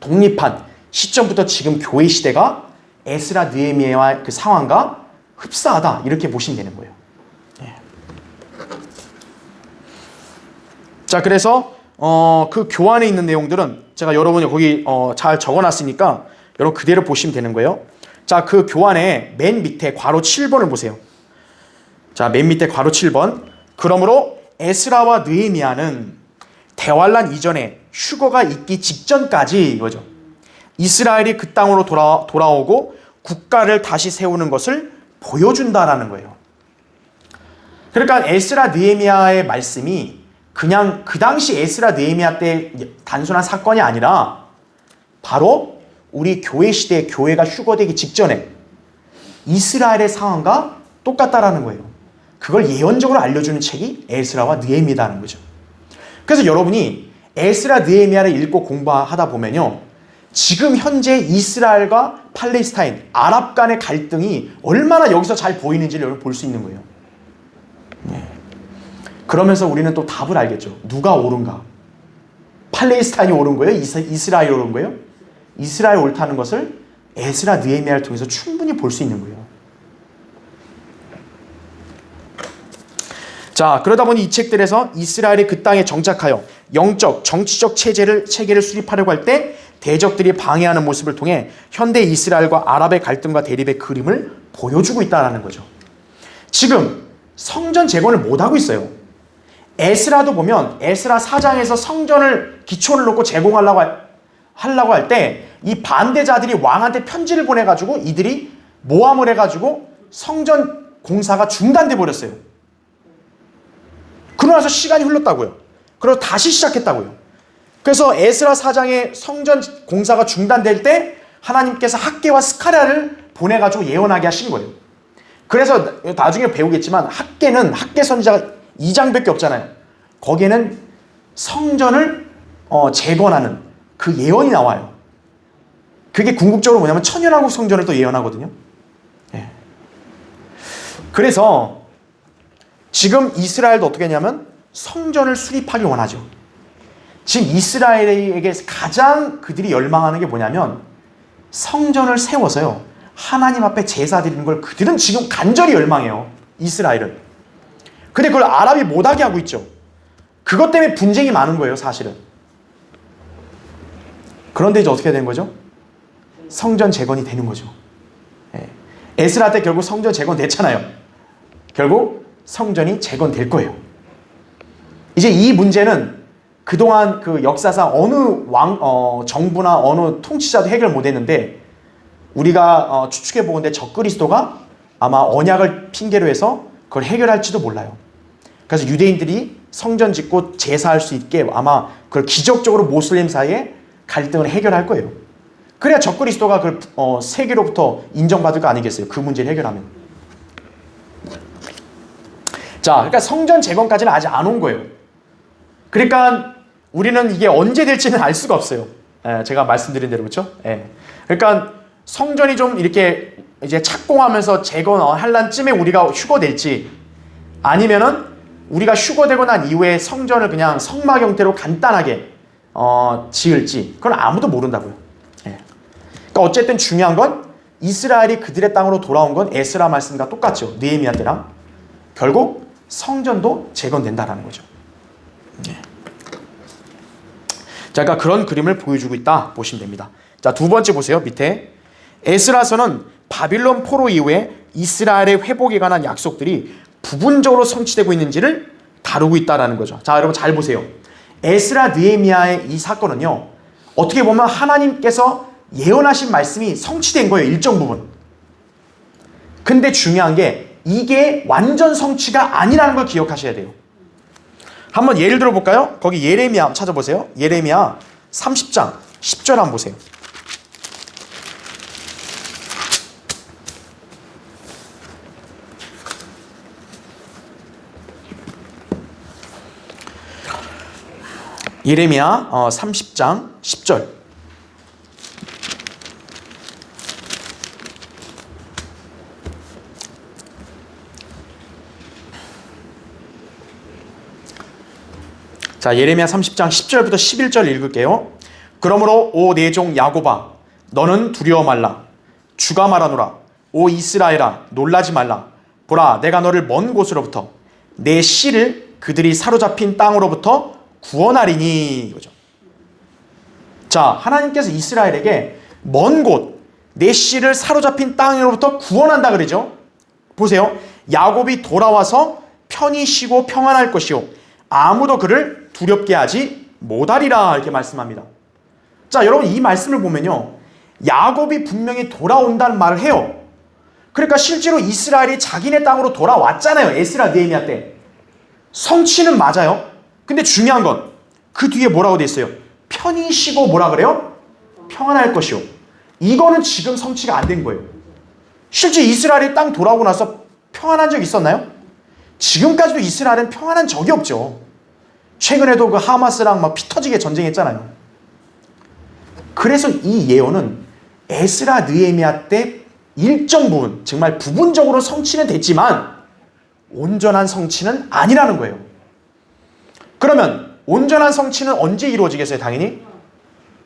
독립한 시점부터 지금 교회 시대가 에스라, 느헤미야의 그 상황과 흡사하다, 이렇게 보시면 되는 거예요. 예. 자, 그래서 그 교환에 있는 내용들은 제가 여러분이 거기 잘 적어놨으니까 여러분 그대로 보시면 되는 거예요. 자, 그 교환의 맨 밑에 괄호 7번을 보세요. 자, 맨 밑에 괄호 7번. 그러므로 에스라와 느헤미야는 대환란 이전에 휴거가 있기 직전까지 이거죠. 이스라엘이 그 땅으로 돌아오고 국가를 다시 세우는 것을 보여준다라는 거예요. 그러니까 에스라, 느헤미야의 말씀이 그냥 그 당시 에스라, 느헤미야 때 단순한 사건이 아니라 바로 우리 교회 시대에 교회가 휴거되기 직전에 이스라엘의 상황과 똑같다라는 거예요. 그걸 예언적으로 알려주는 책이 에스라와 느헤미야라는 거죠. 그래서 여러분이 에스라, 느헤미야를 읽고 공부하다 보면요, 지금 현재 이스라엘과 팔레스타인, 아랍 간의 갈등이 얼마나 여기서 잘 보이는지를 여러분 볼 수 있는 거예요. 네. 그러면서 우리는 또 답을 알겠죠. 누가 옳은가? 팔레스타인이 옳은 거예요? 이스라엘이 옳은 거예요? 이스라엘 옳다는 것을 에스라, 느헤미야를 통해서 충분히 볼 수 있는 거예요. 자, 그러다 보니 이 책들에서 이스라엘이 그 땅에 정착하여 영적, 정치적 체계를 수립하려고 할 때 대적들이 방해하는 모습을 통해 현대 이스라엘과 아랍의 갈등과 대립의 그림을 보여주고 있다는 거죠. 지금 성전 재건을 못하고 있어요. 에스라도 보면 에스라 4장에서 성전을 기초를 놓고 제공하려고 할 때 이 반대자들이 왕한테 편지를 보내가지고 이들이 모함을 해가지고 성전 공사가 중단돼 버렸어요. 그러고 나서 시간이 흘렀다고요. 그리고 다시 시작했다고요. 그래서 에스라 4장의 성전 공사가 중단될 때 하나님께서 학개와 스가랴를 보내가지고 예언하게 하신 거예요. 그래서 나중에 배우겠지만 학개 선지자가 2장밖에 없잖아요. 거기에는 성전을 재건하는 그 예언이 나와요. 그게 궁극적으로 뭐냐면 천년왕국 성전을 또 예언하거든요. 예. 그래서 지금 이스라엘도 어떻게 했냐면 성전을 수립하길 원하죠. 지금 이스라엘에게 가장 그들이 열망하는 게 뭐냐면 성전을 세워서요, 하나님 앞에 제사 드리는 걸 그들은 지금 간절히 열망해요, 이스라엘은. 근데 그걸 아랍이 못하게 하고 있죠. 그것 때문에 분쟁이 많은 거예요, 사실은. 그런데 이제 어떻게 되는 거죠? 성전 재건이 되는 거죠. 예. 에스라 때 결국 성전 재건됐잖아요. 결국 성전이 재건될 거예요. 이제 이 문제는 그동안 그 역사상 어느 정부나 어느 통치자도 해결 못했는데 우리가 추측해 보건대 적그리스도가 아마 언약을 핑계로 해서 그걸 해결할지도 몰라요. 그래서 유대인들이 성전 짓고 제사할 수 있게 아마 그걸 기적적으로 모슬림 사이에 갈등을 해결할 거예요. 그래야 적그리스도가 그 세계로부터 인정받을 거 아니겠어요? 그 문제를 해결하면. 자, 그러니까 성전 재건까지는 아직 안 온 거예요. 그러니까 우리는 이게 언제 될지는 알 수가 없어요. 제가 말씀드린 대로 그렇죠? 그러니까 성전이 좀 이렇게 이제 착공하면서 재건할 쯤에 우리가 휴거될지, 아니면은 우리가 휴거되고 난 이후에 성전을 그냥 성막 형태로 간단하게 지을지, 그건 아무도 모른다고요. 그러니까 어쨌든 중요한 건 이스라엘이 그들의 땅으로 돌아온 건 에스라 말씀과 똑같죠. 느헤미야 때랑. 결국 성전도 재건된다라는 거죠. 자, 그러니까 그런 그림을 보여주고 있다 보시면 됩니다. 자, 두 번째 보세요. 밑에 에스라서는 바빌론 포로 이후에 이스라엘의 회복에 관한 약속들이 부분적으로 성취되고 있는지를 다루고 있다라는 거죠. 자, 여러분 잘 보세요. 에스라 느헤미야의 이 사건은요, 어떻게 보면 하나님께서 예언하신 말씀이 성취된 거예요. 일정 부분. 근데 중요한 게 이게 완전 성취가 아니라는 걸 기억하셔야 돼요. 한번 예를 들어 볼까요? 거기 예레미야 한번 찾아보세요. 예레미야 30장 10절 한번 보세요. 예레미야 30장 10절. 자, 예레미야 30장 10절부터 11절 읽을게요. 그러므로 오 내 종 야곱아, 너는 두려워 말라. 주가 말하노라. 오 이스라엘아, 놀라지 말라. 보라, 내가 너를 먼 곳으로부터 내 씨를 그들이 사로잡힌 땅으로부터 구원하리니. 이거죠. 자, 하나님께서 이스라엘에게 먼 곳, 내 씨를 사로잡힌 땅으로부터 구원한다 그러죠. 보세요. 야곱이 돌아와서 편히 쉬고 평안할 것이요, 아무도 그를 두렵게 하지 못하리라. 이렇게 말씀합니다. 자, 여러분 이 말씀을 보면요, 야곱이 분명히 돌아온다는 말을 해요. 그러니까 실제로 이스라엘이 자기네 땅으로 돌아왔잖아요. 에스라 느헤미야 때. 성취는 맞아요. 근데 중요한 건 그 뒤에 뭐라고 돼 있어요? 편히 쉬고 뭐라 그래요? 평안할 것이요. 이거는 지금 성취가 안 된 거예요. 실제 이스라엘이 땅 돌아오고 나서 평안한 적 있었나요? 지금까지도 이스라엘은 평안한 적이 없죠. 최근에도 그 하마스랑 막 피 터지게 전쟁했잖아요. 그래서 이 예언은 에스라 느헤미야 때 일정 부분, 정말 부분적으로 성취는 됐지만 온전한 성취는 아니라는 거예요. 그러면 온전한 성취는 언제 이루어지겠어요? 당연히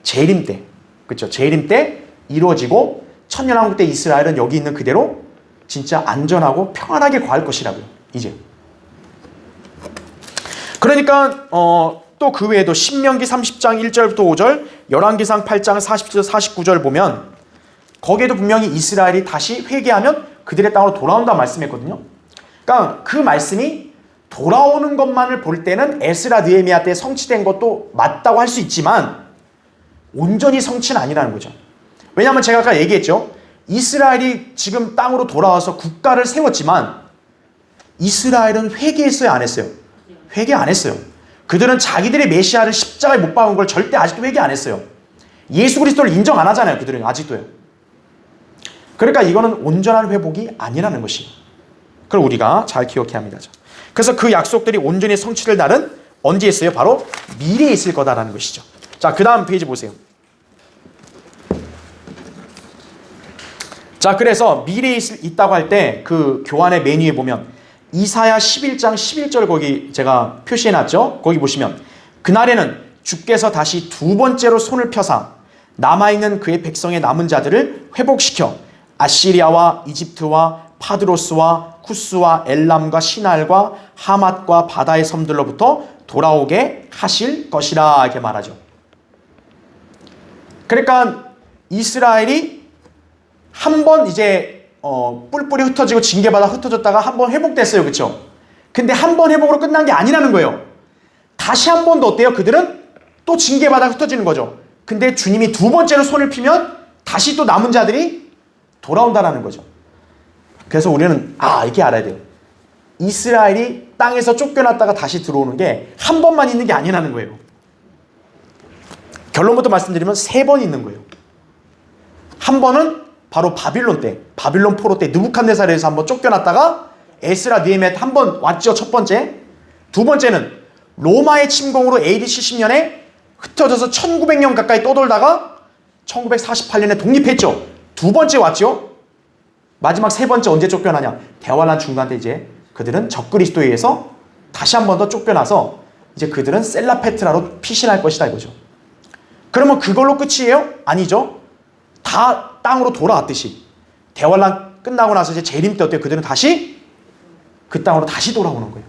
재림 때. 그렇죠? 재림 때 이루어지고 천년왕국 때 이스라엘은 여기 있는 그대로 진짜 안전하고 평안하게 거할 것이라고요. 이제. 그러니까 또 그 외에도 신명기 30장 1절부터 5절, 열왕기상 8장 40절 49절 보면 거기에도 분명히 이스라엘이 다시 회개하면 그들의 땅으로 돌아온다 말씀했거든요. 그러니까 그 말씀이 돌아오는 것만을 볼 때는 에스라 느헤미야 때 성취된 것도 맞다고 할 수 있지만 온전히 성취는 아니라는 거죠. 왜냐하면 제가 아까 얘기했죠. 이스라엘이 지금 땅으로 돌아와서 국가를 세웠지만 이스라엘은 회개했어요, 안 했어요? 회개 안 했어요. 그들은 자기들의 메시아를 십자가에 못 박은 걸 절대 아직도 회개 안 했어요. 예수 그리스도를 인정 안 하잖아요, 그들은 아직도요. 그러니까 이거는 온전한 회복이 아니라는 것이, 그걸 우리가 잘 기억해야 합니다. 그래서 그 약속들이 온전히 성취될 날은 언제 있어요? 바로 미래에 있을 거다라는 것이죠. 자, 그 다음 페이지 보세요. 자, 그래서 미래에 있다고 할 때 그 교환의 메뉴에 보면 이사야 11장 11절 거기 제가 표시해놨죠. 거기 보시면 그날에는 주께서 다시 두 번째로 손을 펴사 남아있는 그의 백성의 남은 자들을 회복시켜 아시리아와 이집트와 파드로스와 쿠스와 엘람과 시날과 하맛과 바다의 섬들로부터 돌아오게 하실 것이라. 이렇게 말하죠. 그러니까 이스라엘이 한 번 이제 뿔뿔이 흩어지고 징계받아 흩어졌다가 한 번 회복됐어요. 그렇죠? 근데 한 번 회복으로 끝난 게 아니라는 거예요. 다시 한 번 더 어때요? 그들은 또 징계받아 흩어지는 거죠. 근데 주님이 두 번째로 손을 피면 다시 또 남은 자들이 돌아온다라는 거죠. 그래서 우리는 이렇게 알아야 돼요. 이스라엘이 땅에서 쫓겨났다가 다시 들어오는 게 한 번만 있는 게 아니라는 거예요. 결론부터 말씀드리면 3번 있는 거예요. 한 번은 바로 바빌론 때, 바빌론 포로 때 느부갓네살에서 한번 쫓겨났다가 에스라 느헤미야 한 번 왔죠. 첫 번째. 두 번째는 로마의 침공으로 AD 70년에 흩어져서 1900년 가까이 떠돌다가 1948년에 독립했죠. 두 번째 왔죠. 마지막 세 번째 언제 쫓겨나냐? 대환란 중간 때 이제 그들은 적그리스도에 의해서 다시 한 번 더 쫓겨나서 이제 그들은 셀라페트라로 피신할 것이다 이거죠. 그러면 그걸로 끝이에요? 아니죠. 다 땅으로 돌아왔듯이 대환란 끝나고 나서 이제 재림 때 어때요? 그들은 다시 그 땅으로 다시 돌아오는 거예요.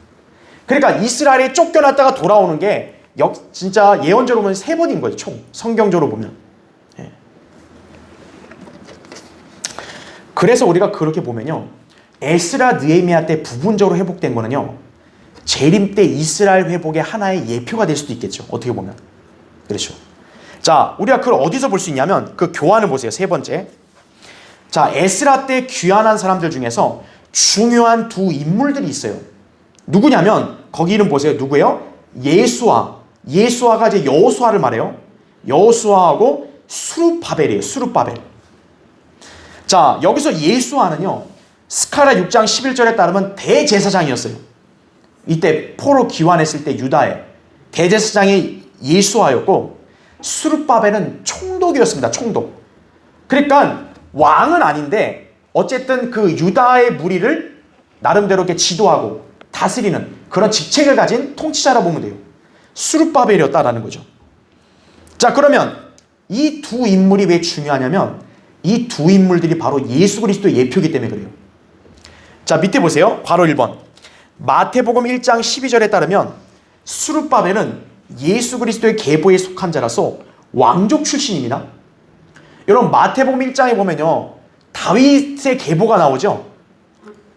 그러니까 이스라엘이 쫓겨났다가 돌아오는 게 진짜 예언적으로 보면 3번인 거예요. 총 성경적으로 보면. 예. 그래서 우리가 그렇게 보면요, 에스라 느헤미야 때 부분적으로 회복된 거는요, 재림 때 이스라엘 회복의 하나의 예표가 될 수도 있겠죠. 어떻게 보면. 그렇죠. 자, 우리가 그걸 어디서 볼 수 있냐면 그 교환을 보세요. 3번째. 자, 에스라 때 귀환한 사람들 중에서 중요한 2 인물들이 있어요. 누구냐면 거기 이름 보세요. 누구예요? 예수아. 예수아가 이제 여호수아를 말해요. 여호수아하고 수룹바벨이에요. 수룹바벨. 자, 여기서 예수아는요, 스가랴 6장 11절에 따르면 대제사장이었어요. 이때 포로 귀환했을 때 유다의 대제사장이 예수아였고, 수룹바벨은 총독이었습니다. 총독. 그러니까 왕은 아닌데 어쨌든 그 유다의 무리를 나름대로 이렇게 지도하고 다스리는 그런 직책을 가진 통치자라 보면 돼요. 수룹바벨이었다라는 거죠. 자, 그러면 이 2 인물이 왜 중요하냐면 이 2 인물들이 바로 예수 그리스도의 예표이기 때문에 그래요. 자, 밑에 보세요. 괄호 1번. 마태복음 1장 12절에 따르면 수룹바벨은 예수 그리스도의 계보에 속한 자라서 왕족 출신입니다. 여러분, 마태복음 1장에 보면요, 다윗의 계보가 나오죠.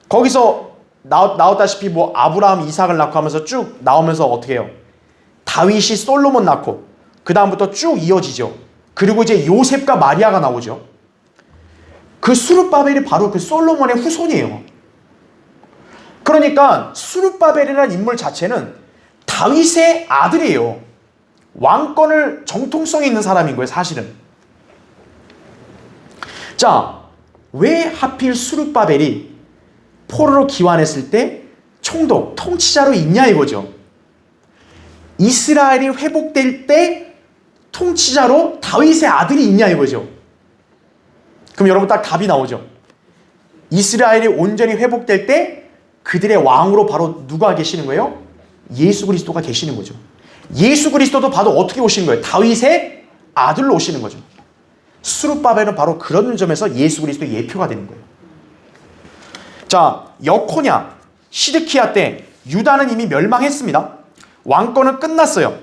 거기서 나왔다시피 뭐 아브라함, 이삭을 낳고 하면서 쭉 나오면서 어떻게 해요? 다윗이 솔로몬 낳고 그 다음부터 쭉 이어지죠. 그리고 이제 요셉과 마리아가 나오죠. 그 수룹바벨이 바로 그 솔로몬의 후손이에요. 그러니까 수룹바벨이라는 인물 자체는 다윗의 아들이에요. 왕권을 정통성이 있는 사람인 거예요, 사실은. 자, 왜 하필 수룹바벨이 포로로 귀환했을 때 총독, 통치자로 있냐 이거죠. 이스라엘이 회복될 때 통치자로 다윗의 아들이 있냐 이거죠. 그럼 여러분 딱 답이 나오죠. 이스라엘이 온전히 회복될 때 그들의 왕으로 바로 누가 계시는 거예요? 예수 그리스도가 계시는 거죠. 예수 그리스도도 바로 어떻게 오시는 거예요? 다윗의 아들로 오시는 거죠. 수룹바벨은 바로 그런 점에서 예수 그리스도의 예표가 되는 거예요. 자, 여코냐, 시드키야 때 유다는 이미 멸망했습니다. 왕권은 끝났어요.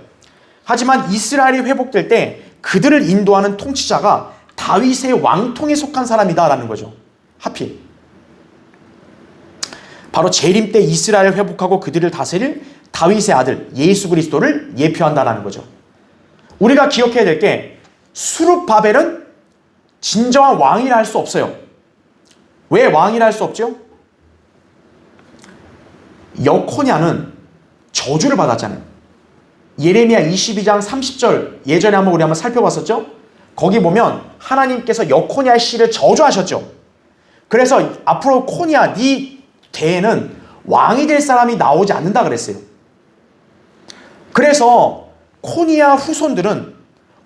하지만 이스라엘이 회복될 때 그들을 인도하는 통치자가 다윗의 왕통에 속한 사람이다라는 거죠. 하필. 바로 재림 때 이스라엘을 회복하고 그들을 다스릴 다윗의 아들 예수 그리스도를 예표한다라는 거죠. 우리가 기억해야 될 게 수룹바벨은 진정한 왕이라 할 수 없어요. 왜 왕이라 할 수 없죠? 여코냐는 저주를 받았잖아요. 예레미야 22장 30절 예전에 우리 한번 살펴봤었죠? 거기 보면 하나님께서 여코냐의 씨를 저주하셨죠. 그래서 앞으로 코냐 네 대에는 왕이 될 사람이 나오지 않는다 그랬어요. 그래서 코니아 후손들은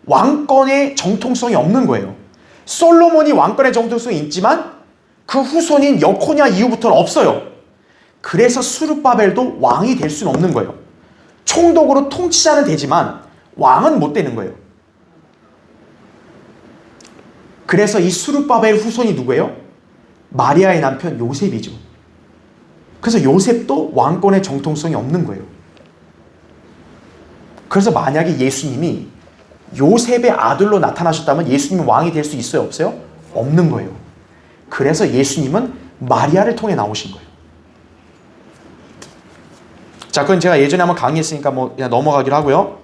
왕권의 정통성이 없는 거예요. 솔로몬이 왕권의 정통성이 있지만 그 후손인 여코냐 이후부터는 없어요. 그래서 수룹바벨도 왕이 될 수는 없는 거예요. 총독으로 통치자는 되지만 왕은 못 되는 거예요. 그래서 이 수룹바벨 후손이 누구예요? 마리아의 남편 요셉이죠. 그래서 요셉도 왕권의 정통성이 없는 거예요. 그래서 만약에 예수님이 요셉의 아들로 나타나셨다면 예수님은 왕이 될 수 있어요? 없어요? 없는 거예요. 그래서 예수님은 마리아를 통해 나오신 거예요. 자, 그건 제가 예전에 한번 강의했으니까 뭐 그냥 넘어가기로 하고요.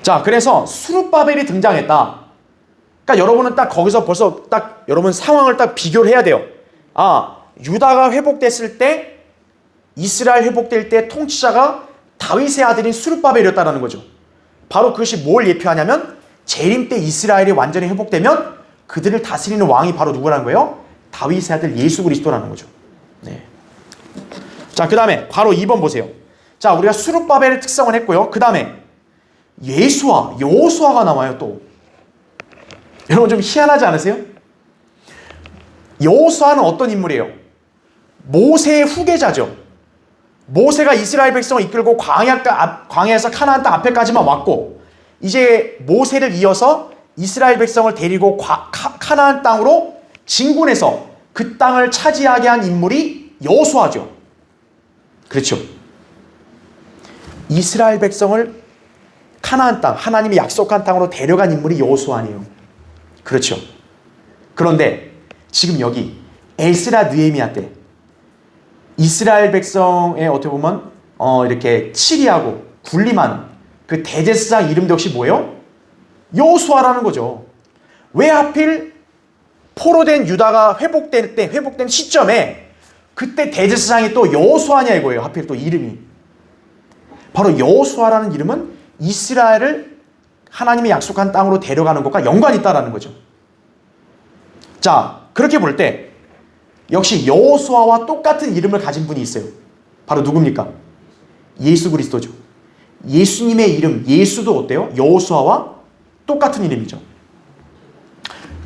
자, 그래서 수룹바벨이 등장했다. 그러니까 여러분은 딱 거기서 벌써 딱 여러분 상황을 딱 비교를 해야 돼요. 아, 유다가 회복됐을 때, 이스라엘 회복될 때 통치자가 다윗의 아들인 수르바벨이었다라는 거죠. 바로 그것이 뭘 예표하냐면 재림 때 이스라엘이 완전히 회복되면 그들을 다스리는 왕이 바로 누구라는 거예요? 다윗의 아들 예수 그리스도라는 거죠. 네. 자, 그 다음에 바로 2번 보세요. 자, 우리가 수르바벨의 특성을 했고요. 그 다음에 예수와 여호수아가 나와요. 또 여러분 좀 희한하지 않으세요? 여호수아는 어떤 인물이에요? 모세의 후계자죠. 모세가 이스라엘 백성을 이끌고 광야에서 가나안 땅 앞에까지만 왔고, 이제 모세를 이어서 이스라엘 백성을 데리고 가나안 땅으로 진군해서 그 땅을 차지하게 한 인물이 여호수아죠. 그렇죠. 이스라엘 백성을 가나안 땅, 하나님이 약속한 땅으로 데려간 인물이 여호수아 아니에요. 그렇죠. 그런데 지금 여기 에스라 느헤미야 때 이스라엘 백성의 어떻게 보면 이렇게 치리하고 군림하는 그 대제사장 이름도 역시 뭐예요? 여호수아라는 거죠. 왜 하필 포로된 유다가 회복된 시점에 그때 대제사장이 또 여호수아냐 이거예요. 하필 또 이름이. 바로 여호수아라는 이름은 이스라엘을 하나님이 약속한 땅으로 데려가는 것과 연관이 있다라는 거죠. 자, 그렇게 볼 때 역시 여호수아와 똑같은 이름을 가진 분이 있어요. 바로 누굽니까? 예수 그리스도죠. 예수님의 이름 예수도 어때요? 여호수아와 똑같은 이름이죠.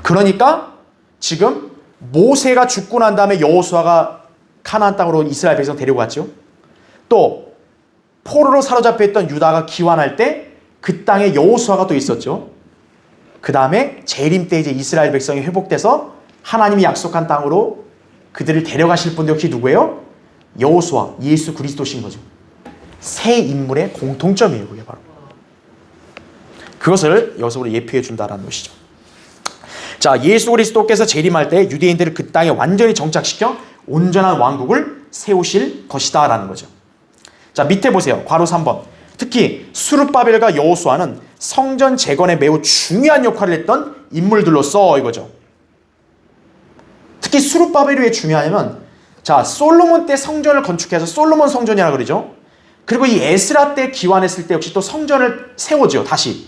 그러니까 지금 모세가 죽고 난 다음에 여호수아가 가나안 땅으로 이스라엘 백성 데리고 갔죠. 또 포로로 사로잡혀 있던 유다가 기환할 때 그 땅에 여호수아가 또 있었죠. 그 다음에 재림 때 이제 이스라엘 백성이 회복돼서 하나님이 약속한 땅으로 그들을 데려가실 분도 역시 누구예요? 여호수아, 예수 그리스도신 거죠. 세 인물의 공통점이에요. 그게 바로. 그것을 여기서 우리 예표해 준다라는 것이죠. 자, 예수 그리스도께서 재림할 때 유대인들을 그 땅에 완전히 정착시켜 온전한 왕국을 세우실 것이다 라는 거죠. 자, 밑에 보세요. 괄호 3번. 특히 수르바벨과 여호수아는 성전 재건에 매우 중요한 역할을 했던 인물들로서 이거죠. 특히 수르바벨이 왜 중요하냐면, 자, 솔로몬 때 성전을 건축해서 솔로몬 성전이라고 그러죠. 그리고 이 에스라 때 기환했을 때 역시 또 성전을 세워죠. 다시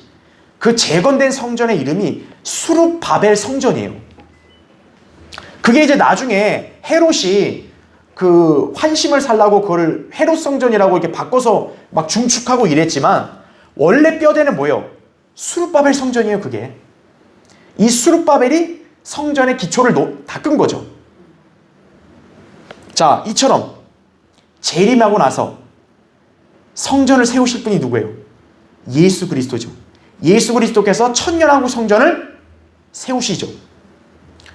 그 재건된 성전의 이름이 수르바벨 성전이에요. 그게 이제 나중에 헤롯이 그 환심을 살라고 그걸 헤롯 성전이라고 이렇게 바꿔서 막 중축하고 이랬지만 원래 뼈대는 뭐예요? 수르바벨 성전이에요. 그게 이 수르바벨이 성전의 기초를 닦은 거죠. 자, 이처럼 재림하고 나서 성전을 세우실 분이 누구예요? 예수 그리스도죠. 예수 그리스도께서 천년왕국 성전을 세우시죠.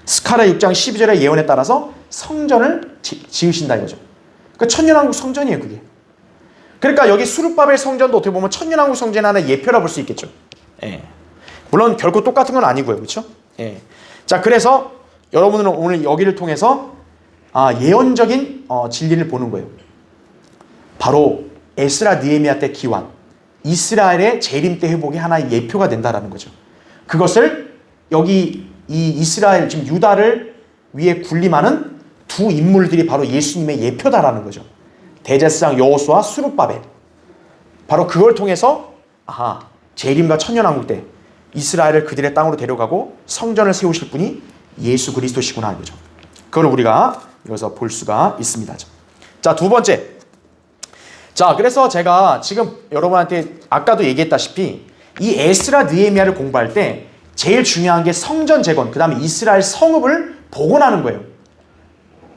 스가랴 6장 12절의 예언에 따라서 성전을 지으신다 이거죠. 그러니까 천년왕국 성전이에요. 그게. 그러니까 여기 수르바벨 성전도 어떻게 보면 천년왕국 성전 하나의 예표라 볼 수 있겠죠. 예. 물론 결코 똑같은 건 아니고요. 그렇죠? 예. 자, 그래서 여러분은 오늘 여기를 통해서 예언적인 진리를 보는 거예요. 바로 에스라 느헤미야 때 기환, 이스라엘의 재림 때 회복이 하나의 예표가 된다라는 거죠. 그것을 여기 이 이스라엘 지금 유다를 위해 군림하는 두 인물들이 바로 예수님의 예표다라는 거죠. 대제사장 여호수아, 수르바벨. 바로 그걸 통해서 재림과 천년왕국 때 이스라엘을 그들의 땅으로 데려가고 성전을 세우실 분이 예수 그리스도시구나 이거죠. 그걸 우리가 여기서 볼 수가 있습니다. 자, 두 번째. 자, 그래서 제가 지금 여러분한테 아까도 얘기했다시피 이 에스라 느헤미야를 공부할 때 제일 중요한 게 성전 재건, 그 다음에 이스라엘 성읍을 복원하는 거예요.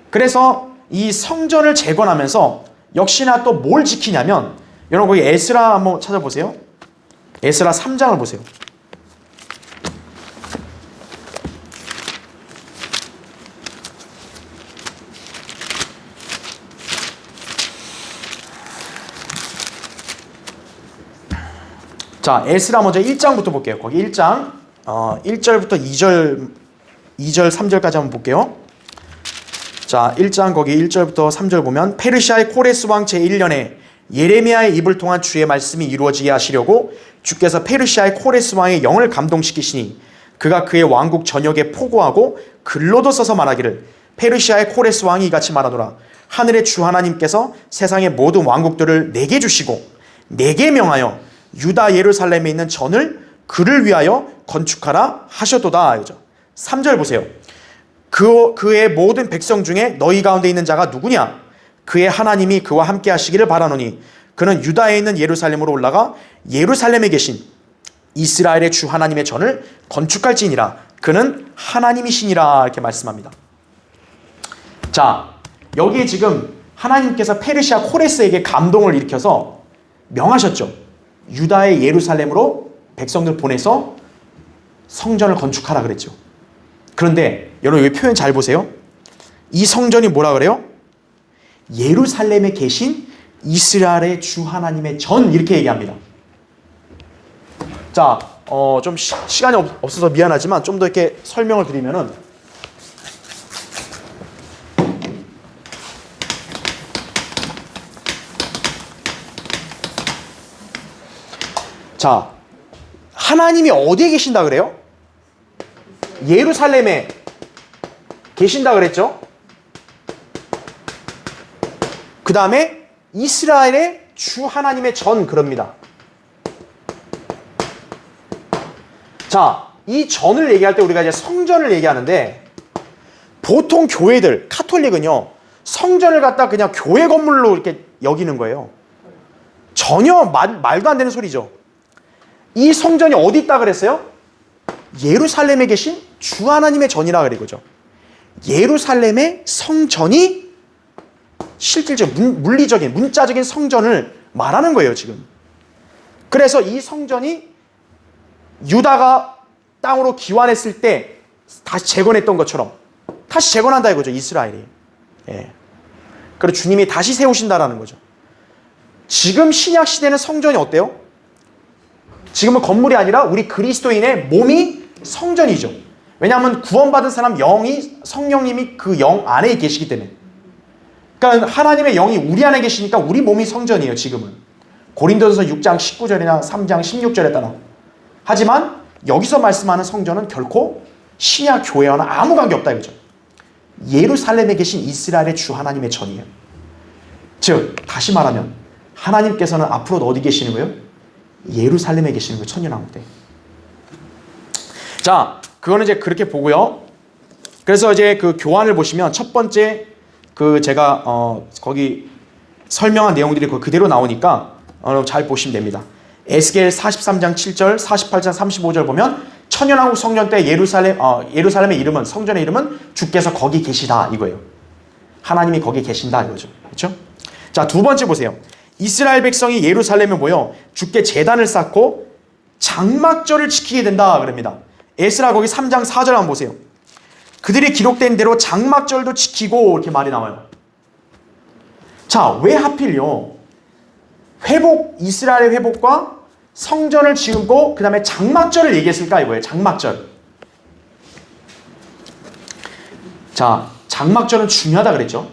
그래서 이 성전을 재건하면서 역시나 또 뭘 지키냐면, 여러분 거기 에스라 한번 찾아보세요. 에스라 3장을 보세요. 자, 에스라 먼저 1장부터 볼게요. 거기 1장 1절부터 2절 3절까지 한번 볼게요. 자, 1장 거기 1절부터 3절 보면, 페르시아의 코레스 왕 제1년에 예레미야의 입을 통한 주의 말씀이 이루어지게 하시려고 주께서 페르시아의 코레스 왕의 영을 감동시키시니 그가 그의 왕국 전역에 포고하고 글로도 써서 말하기를 페르시아의 코레스 왕이 이같이 말하노라. 하늘의 주 하나님께서 세상의 모든 왕국들을 내게 주시고 내게 명하여 유다 예루살렘에 있는 전을 그를 위하여 건축하라 하셨도다. 3절 보세요. 그의 모든 백성 중에 너희 가운데 있는 자가 누구냐? 그의 하나님이 그와 함께 하시기를 바라노니 그는 유다에 있는 예루살렘으로 올라가 예루살렘에 계신 이스라엘의 주 하나님의 전을 건축할지니라. 그는 하나님이시니라. 이렇게 말씀합니다. 자, 여기에 지금 하나님께서 페르시아 코레스에게 감동을 일으켜서 명하셨죠. 유다의 예루살렘으로 백성들 보내서 성전을 건축하라 그랬죠. 그런데 여러분 여기 표현 잘 보세요. 이 성전이 뭐라 그래요? 예루살렘에 계신 이스라엘의 주 하나님의 전, 이렇게 얘기합니다. 자, 좀 시간이 없어서 미안하지만 좀 더 이렇게 설명을 드리면은, 자, 하나님이 어디에 계신다 그래요? 예루살렘에 계신다 그랬죠? 그 다음에 이스라엘의 주 하나님의 전, 그럽니다. 자, 이 전을 얘기할 때 우리가 이제 성전을 얘기하는데, 보통 교회들, 카톨릭은요, 성전을 갖다 그냥 교회 건물로 이렇게 여기는 거예요. 전혀 말도 안 되는 소리죠. 이 성전이 어디 있다 그랬어요? 예루살렘에 계신 주 하나님의 전이라 그러죠. 예루살렘의 성전이 실질적 물리적인 문자적인 성전을 말하는 거예요, 지금. 그래서 이 성전이 유다가 땅으로 기환했을 때 다시 재건했던 것처럼 다시 재건한다 이거죠, 이스라엘이. 예. 그리고 주님이 다시 세우신다라는 거죠. 지금 신약 시대는 성전이 어때요? 지금은 건물이 아니라 우리 그리스도인의 몸이 성전이죠. 왜냐하면 구원받은 사람 영이, 성령님이 그 영 안에 계시기 때문에. 그러니까 하나님의 영이 우리 안에 계시니까 우리 몸이 성전이에요, 지금은. 고린도전서 6장 19절이나 3장 16절에 따라. 하지만 여기서 말씀하는 성전은 결코 신약 교회와는 아무 관계 없다 이거죠. 예루살렘에 계신 이스라엘의 주 하나님의 전이에요. 즉 다시 말하면 하나님께서는 앞으로 어디 계시는 거예요? 예루살렘에 계시는 거예요, 천년왕국 때. 자, 그거는 이제 그렇게 보고요. 그래서 이제 그 교환을 보시면 첫 번째 그 제가 거기 설명한 내용들이 그대로 나오니까 잘 보시면 됩니다. 에스겔 43장 7절, 48장 35절 보면 천년왕국 성전 때 예루살렘의 이름은, 성전의 이름은 주께서 거기 계시다 이거예요. 하나님이 거기 계신다 이거죠. 그렇죠? 자, 두 번째 보세요. 이스라엘 백성이 예루살렘에 모여 주께 제단을 쌓고 장막절을 지키게 된다 그럽니다. 에스라 거기 3장 4절 한번 보세요. 그들이 기록된 대로 장막절도 지키고 이렇게 말이 나와요. 자, 왜 하필요? 이스라엘의 회복과 성전을 지으고 그 다음에 장막절을 얘기했을까 이거예요. 장막절. 자, 장막절은 중요하다 그랬죠.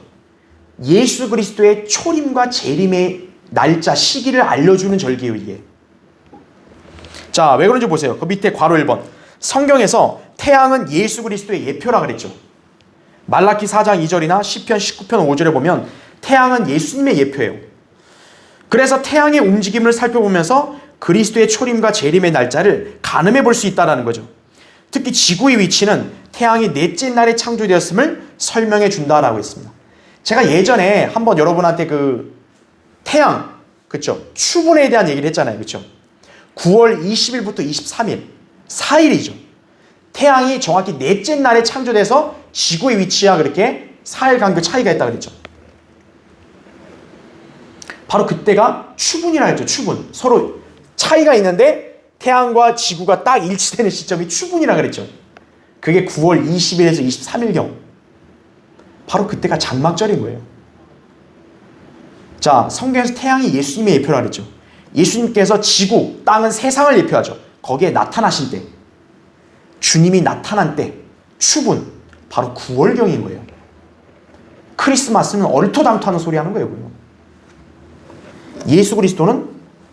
예수 그리스도의 초림과 재림의 날짜, 시기를 알려주는 절기예요, 이게. 자, 왜 그런지 보세요. 그 밑에 괄호 1번. 성경에서 태양은 예수 그리스도의 예표라 그랬죠. 말라키 4장 2절이나 시편 19편 5절에 보면 태양은 예수님의 예표예요. 그래서 태양의 움직임을 살펴보면서 그리스도의 초림과 재림의 날짜를 가늠해 볼 수 있다는 거죠. 특히 지구의 위치는 태양이 넷째 날에 창조되었음을 설명해 준다라고 했습니다. 제가 예전에 한번 여러분한테 그 태양, 그쵸? 추분에 대한 얘기를 했잖아요. 그쵸? 9월 20일부터 23일, 4일이죠. 태양이 정확히 넷째 날에 창조돼서 지구의 위치와 그렇게 4일 간격 차이가 있다고 그랬죠. 바로 그때가 추분이라 했죠. 추분. 서로 차이가 있는데 태양과 지구가 딱 일치되는 시점이 추분이라 그랬죠. 그게 9월 20일에서 23일경. 바로 그때가 장막절인 거예요. 자, 성경에서 태양이 예수님의 예표라 그랬죠. 예수님께서 지구, 땅은 세상을 예표하죠. 거기에 나타나신 때, 주님이 나타난 때, 추분, 바로 9월경인 거예요. 크리스마스는 얼토당토하는 소리 하는 거예요. 그럼. 예수 그리스도는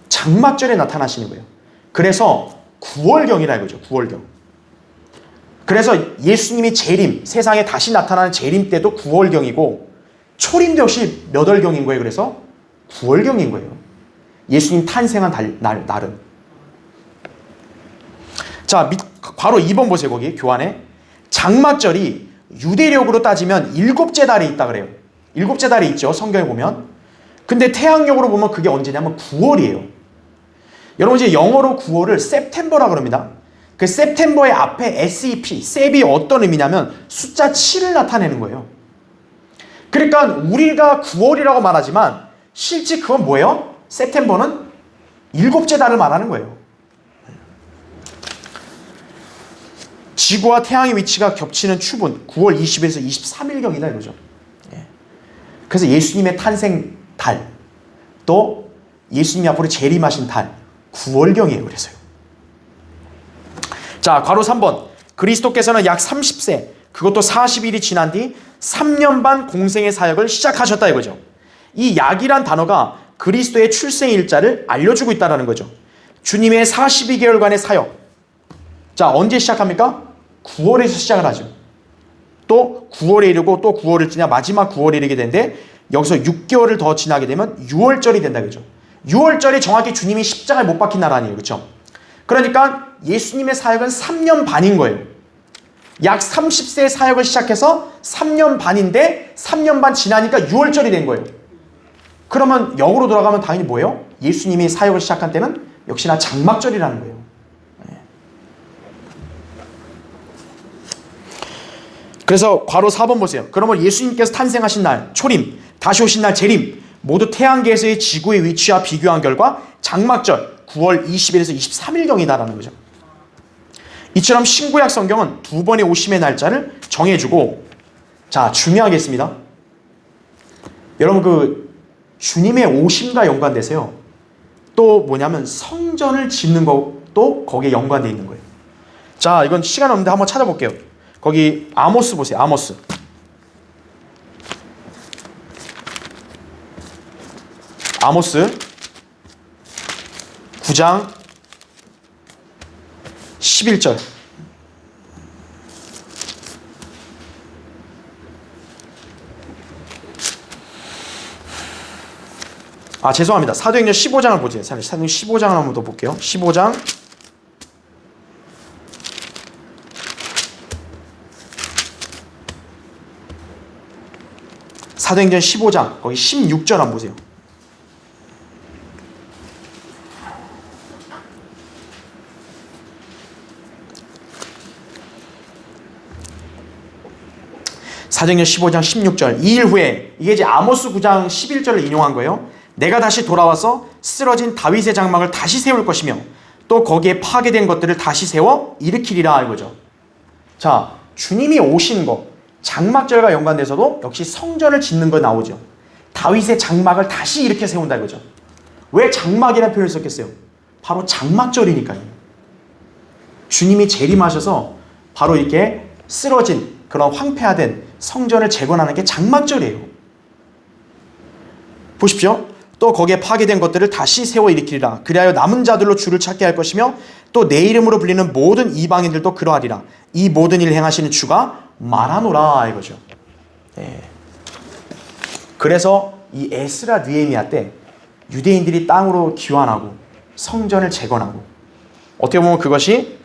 장막절에 나타나시는 거예요. 그래서 9월경이라 이거죠. 9월경. 그래서 예수님이 재림, 세상에 다시 나타나는 재림 때도 9월경이고 초림도 역시 몇 월경인 거예요. 그래서 9월경인 거예요. 예수님 탄생한 날은. 자, 바로 2번 보세요. 거기 교환에. 장막절이 유대력으로 따지면 7째 달에 있다 그래요. 7째 달에 있죠. 성경에 보면. 근데 태양력으로 보면 그게 언제냐면 9월이에요. 여러분 이제 영어로 9월을 September라고 그럽니다. 그 September의 앞에 SEP, 셉이 어떤 의미냐면 숫자 7을 나타내는 거예요. 그러니까 우리가 9월이라고 말하지만 실제 그건 뭐예요? September는 7째 달을 말하는 거예요. 지구와 태양의 위치가 겹치는 추분 9월 20일에서 23일경이다 이거죠. 그래서 예수님의 탄생 달, 또 예수님이 앞으로 재림하신 달 9월경이에요. 그래서요. 자, 괄호 3번. 그리스도께서는 약 30세, 그것도 40일이 지난 뒤 3년 반 공생의 사역을 시작하셨다 이거죠. 이 약이란 단어가 그리스도의 출생 일자를 알려주고 있다는 거죠. 주님의 42개월간의 사역. 자, 언제 시작합니까? 9월에서 시작을 하죠. 또 9월에 이르고 또 9월을 지나 마지막 9월에 이르게 되는데 여기서 6개월을 더 지나게 되면 6월절이 된다 그죠. 6월절이 정확히 주님이 십자가에 못 박힌 날 아니에요. 그렇죠? 그러니까 예수님의 사역은 3년 반인 거예요. 약 30세의 사역을 시작해서 3년 반인데 3년 반 지나니까 6월절이 된 거예요. 그러면 역으로 돌아가면 당연히 뭐예요? 예수님이 사역을 시작한 때는 역시나 장막절이라는 거예요. 그래서 괄호 4번 보세요. 그러면 예수님께서 탄생하신 날, 초림, 다시 오신 날, 재림, 모두 태양계에서의 지구의 위치와 비교한 결과 장막절 9월 20일에서 23일경이다라는 거죠. 이처럼 신구약 성경은 두 번의 오심의 날짜를 정해주고, 자, 중요하겠습니다. 여러분 그 주님의 오심과 연관돼서요. 또 뭐냐면 성전을 짓는 것도 거기에 연관되어 있는 거예요. 자, 이건 시간 없는데 한번 찾아볼게요. 거기 아모스 보세요. 아모스. 아모스 9장 11절. 아, 죄송합니다. 사도행전 15장을 보세요. 사도행전 15장을 한번 더 볼게요. 15장 사도행전 15장 거기 16절 한번 보세요. 사도행전 15장 16절. 2일 후에, 이게 이제 아모스 9장 11절을 인용한 거예요. 내가 다시 돌아와서 쓰러진 다윗의 장막을 다시 세울 것이며 또 거기에 파괴된 것들을 다시 세워 일으키리라 이거죠. 자, 주님이 오신 것, 장막절과 연관돼서도 역시 성전을 짓는 거 나오죠. 다윗의 장막을 다시 이렇게 세운다 이거죠. 왜 장막이라는 표현을 썼겠어요? 바로 장막절이니까요. 주님이 재림하셔서 바로 이렇게 쓰러진 그런 황폐화된 성전을 재건하는 게 장막절이에요. 보십시오. 또 거기에 파괴된 것들을 다시 세워 일으키리라. 그리하여 남은 자들로 주를 찾게 할 것이며 또 내 이름으로 불리는 모든 이방인들도 그러하리라. 이 모든 일을 행하시는 주가 말하노라 이거죠. 네. 그래서 이 에스라 느헤미야 때 유대인들이 땅으로 귀환하고 성전을 재건하고, 어떻게 보면 그것이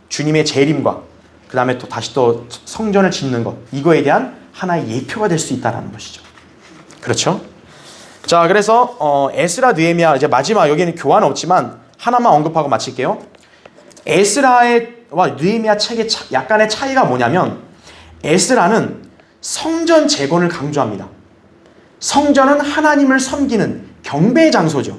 주님의 재림과 그 다음에 또 다시 또 성전을 짓는 것, 이거에 대한 하나의 예표가 될 수 있다는 것이죠. 그렇죠? 자, 그래서 에스라 느헤미야, 이제 마지막, 여기는 교환은 없지만 하나만 언급하고 마칠게요. 에스라와 느헤미야 책의 약간의 차이가 뭐냐면, 에스라는 성전 재건을 강조합니다. 성전은 하나님을 섬기는 경배의 장소죠.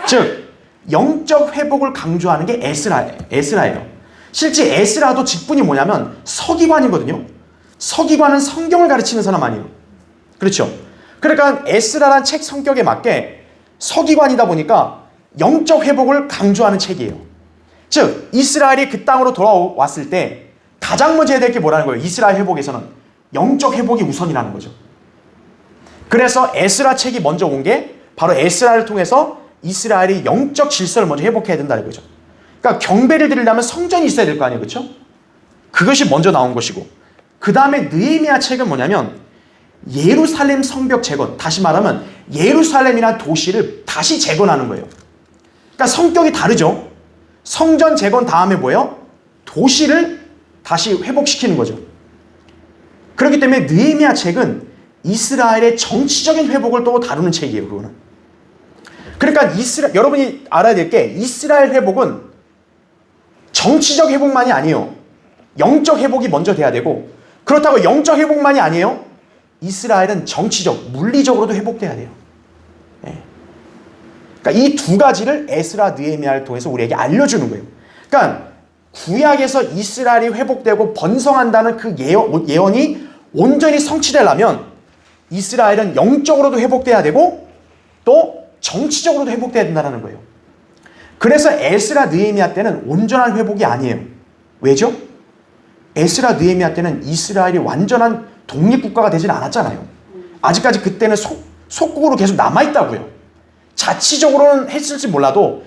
즉 영적 회복을 강조하는 게 에스라예요. 실제 에스라도 직분이 뭐냐면 서기관이거든요. 서기관은 성경을 가르치는 사람 아니에요. 그렇죠? 그러니까 에스라란 책 성격에 맞게 서기관이다 보니까 영적 회복을 강조하는 책이에요. 즉 이스라엘이 그 땅으로 돌아왔을 때 가장 먼저 해야 될 게 뭐라는 거예요? 이스라엘 회복에서는 영적 회복이 우선이라는 거죠. 그래서 에스라 책이 먼저 온 게 바로 에스라를 통해서 이스라엘이 영적 질서를 먼저 회복해야 된다는 거죠. 그러니까 경배를 드리려면 성전이 있어야 될 거 아니에요. 그렇죠? 그것이 먼저 나온 것이고, 그 다음에 느헤미야 책은 뭐냐면 예루살렘 성벽 재건, 다시 말하면 예루살렘이라는 도시를 다시 재건하는 거예요. 그러니까 성격이 다르죠. 성전 재건 다음에 뭐예요? 도시를 다시 회복시키는 거죠. 그렇기 때문에 느헤미야 책은 이스라엘의 정치적인 회복을 또 다루는 책이에요. 그거는. 그러니까 여러분이 알아야 될 게, 이스라엘 회복은 정치적 회복만이 아니에요. 영적 회복이 먼저 돼야 되고, 그렇다고 영적 회복만이 아니에요. 이스라엘은 정치적, 물리적으로도 회복돼야 돼요. 네. 그러니까 이 두 가지를 에스라 느헤미야를 통해서 우리에게 알려주는 거예요. 그러니까 구약에서 이스라엘이 회복되고 번성한다는 그 예언이 온전히 성취되려면 이스라엘은 영적으로도 회복돼야 되고 또 정치적으로도 회복돼야 된다는 거예요. 그래서 에스라 느헤미야 때는 온전한 회복이 아니에요. 왜죠? 에스라 느헤미야 때는 이스라엘이 완전한 독립국가가 되진 않았잖아요. 아직까지 그때는 속국으로 계속 남아있다고요. 자치적으로는 했을지 몰라도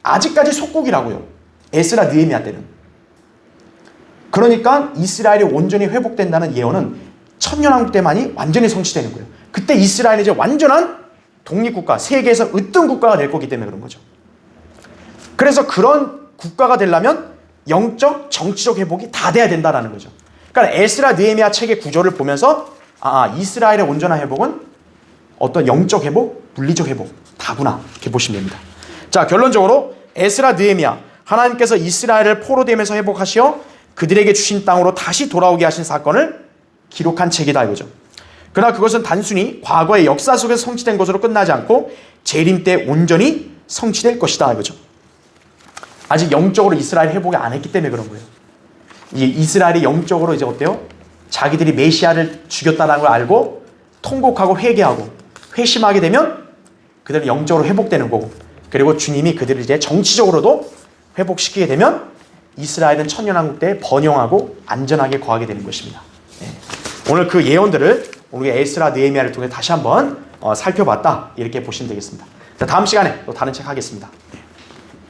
아직까지 속국이라고요. 에스라 느헤미야 때는. 그러니까 이스라엘이 온전히 회복된다는 예언은 천년왕국 때만이 완전히 성취되는 거예요. 그때 이스라엘이 이제 완전한 독립국가, 세계에서 으뜸 국가가 될 거기 때문에 그런 거죠. 그래서 그런 국가가 되려면 영적, 정치적 회복이 다 돼야 된다는 거죠. 그러니까 에스라 느헤미야 책의 구조를 보면서 이스라엘의 온전한 회복은 어떤 영적 회복, 물리적 회복 다구나 이렇게 보시면 됩니다. 자, 결론적으로 에스라 느헤미야, 하나님께서 이스라엘을 포로되면서 회복하시어 그들에게 주신 땅으로 다시 돌아오게 하신 사건을 기록한 책이다 이거죠. 그러나 그것은 단순히 과거의 역사 속에서 성취된 것으로 끝나지 않고 재림 때 온전히 성취될 것이다 이거죠. 아직 영적으로 이스라엘 회복이 안 했기 때문에 그런 거예요. 이 이스라엘이 영적으로 이제 어때요? 자기들이 메시아를 죽였다는 걸 알고 통곡하고 회개하고 회심하게 되면 그들은 영적으로 회복되는 거고, 그리고 주님이 그들을 이제 정치적으로도 회복시키게 되면 이스라엘은 천년왕국 때 번영하고 안전하게 거하게 되는 것입니다. 네. 오늘 그 예언들을 우리 에스라 느헤미야를 통해 다시 한번 살펴봤다 이렇게 보시면 되겠습니다. 자, 다음 시간에 또 다른 책 하겠습니다.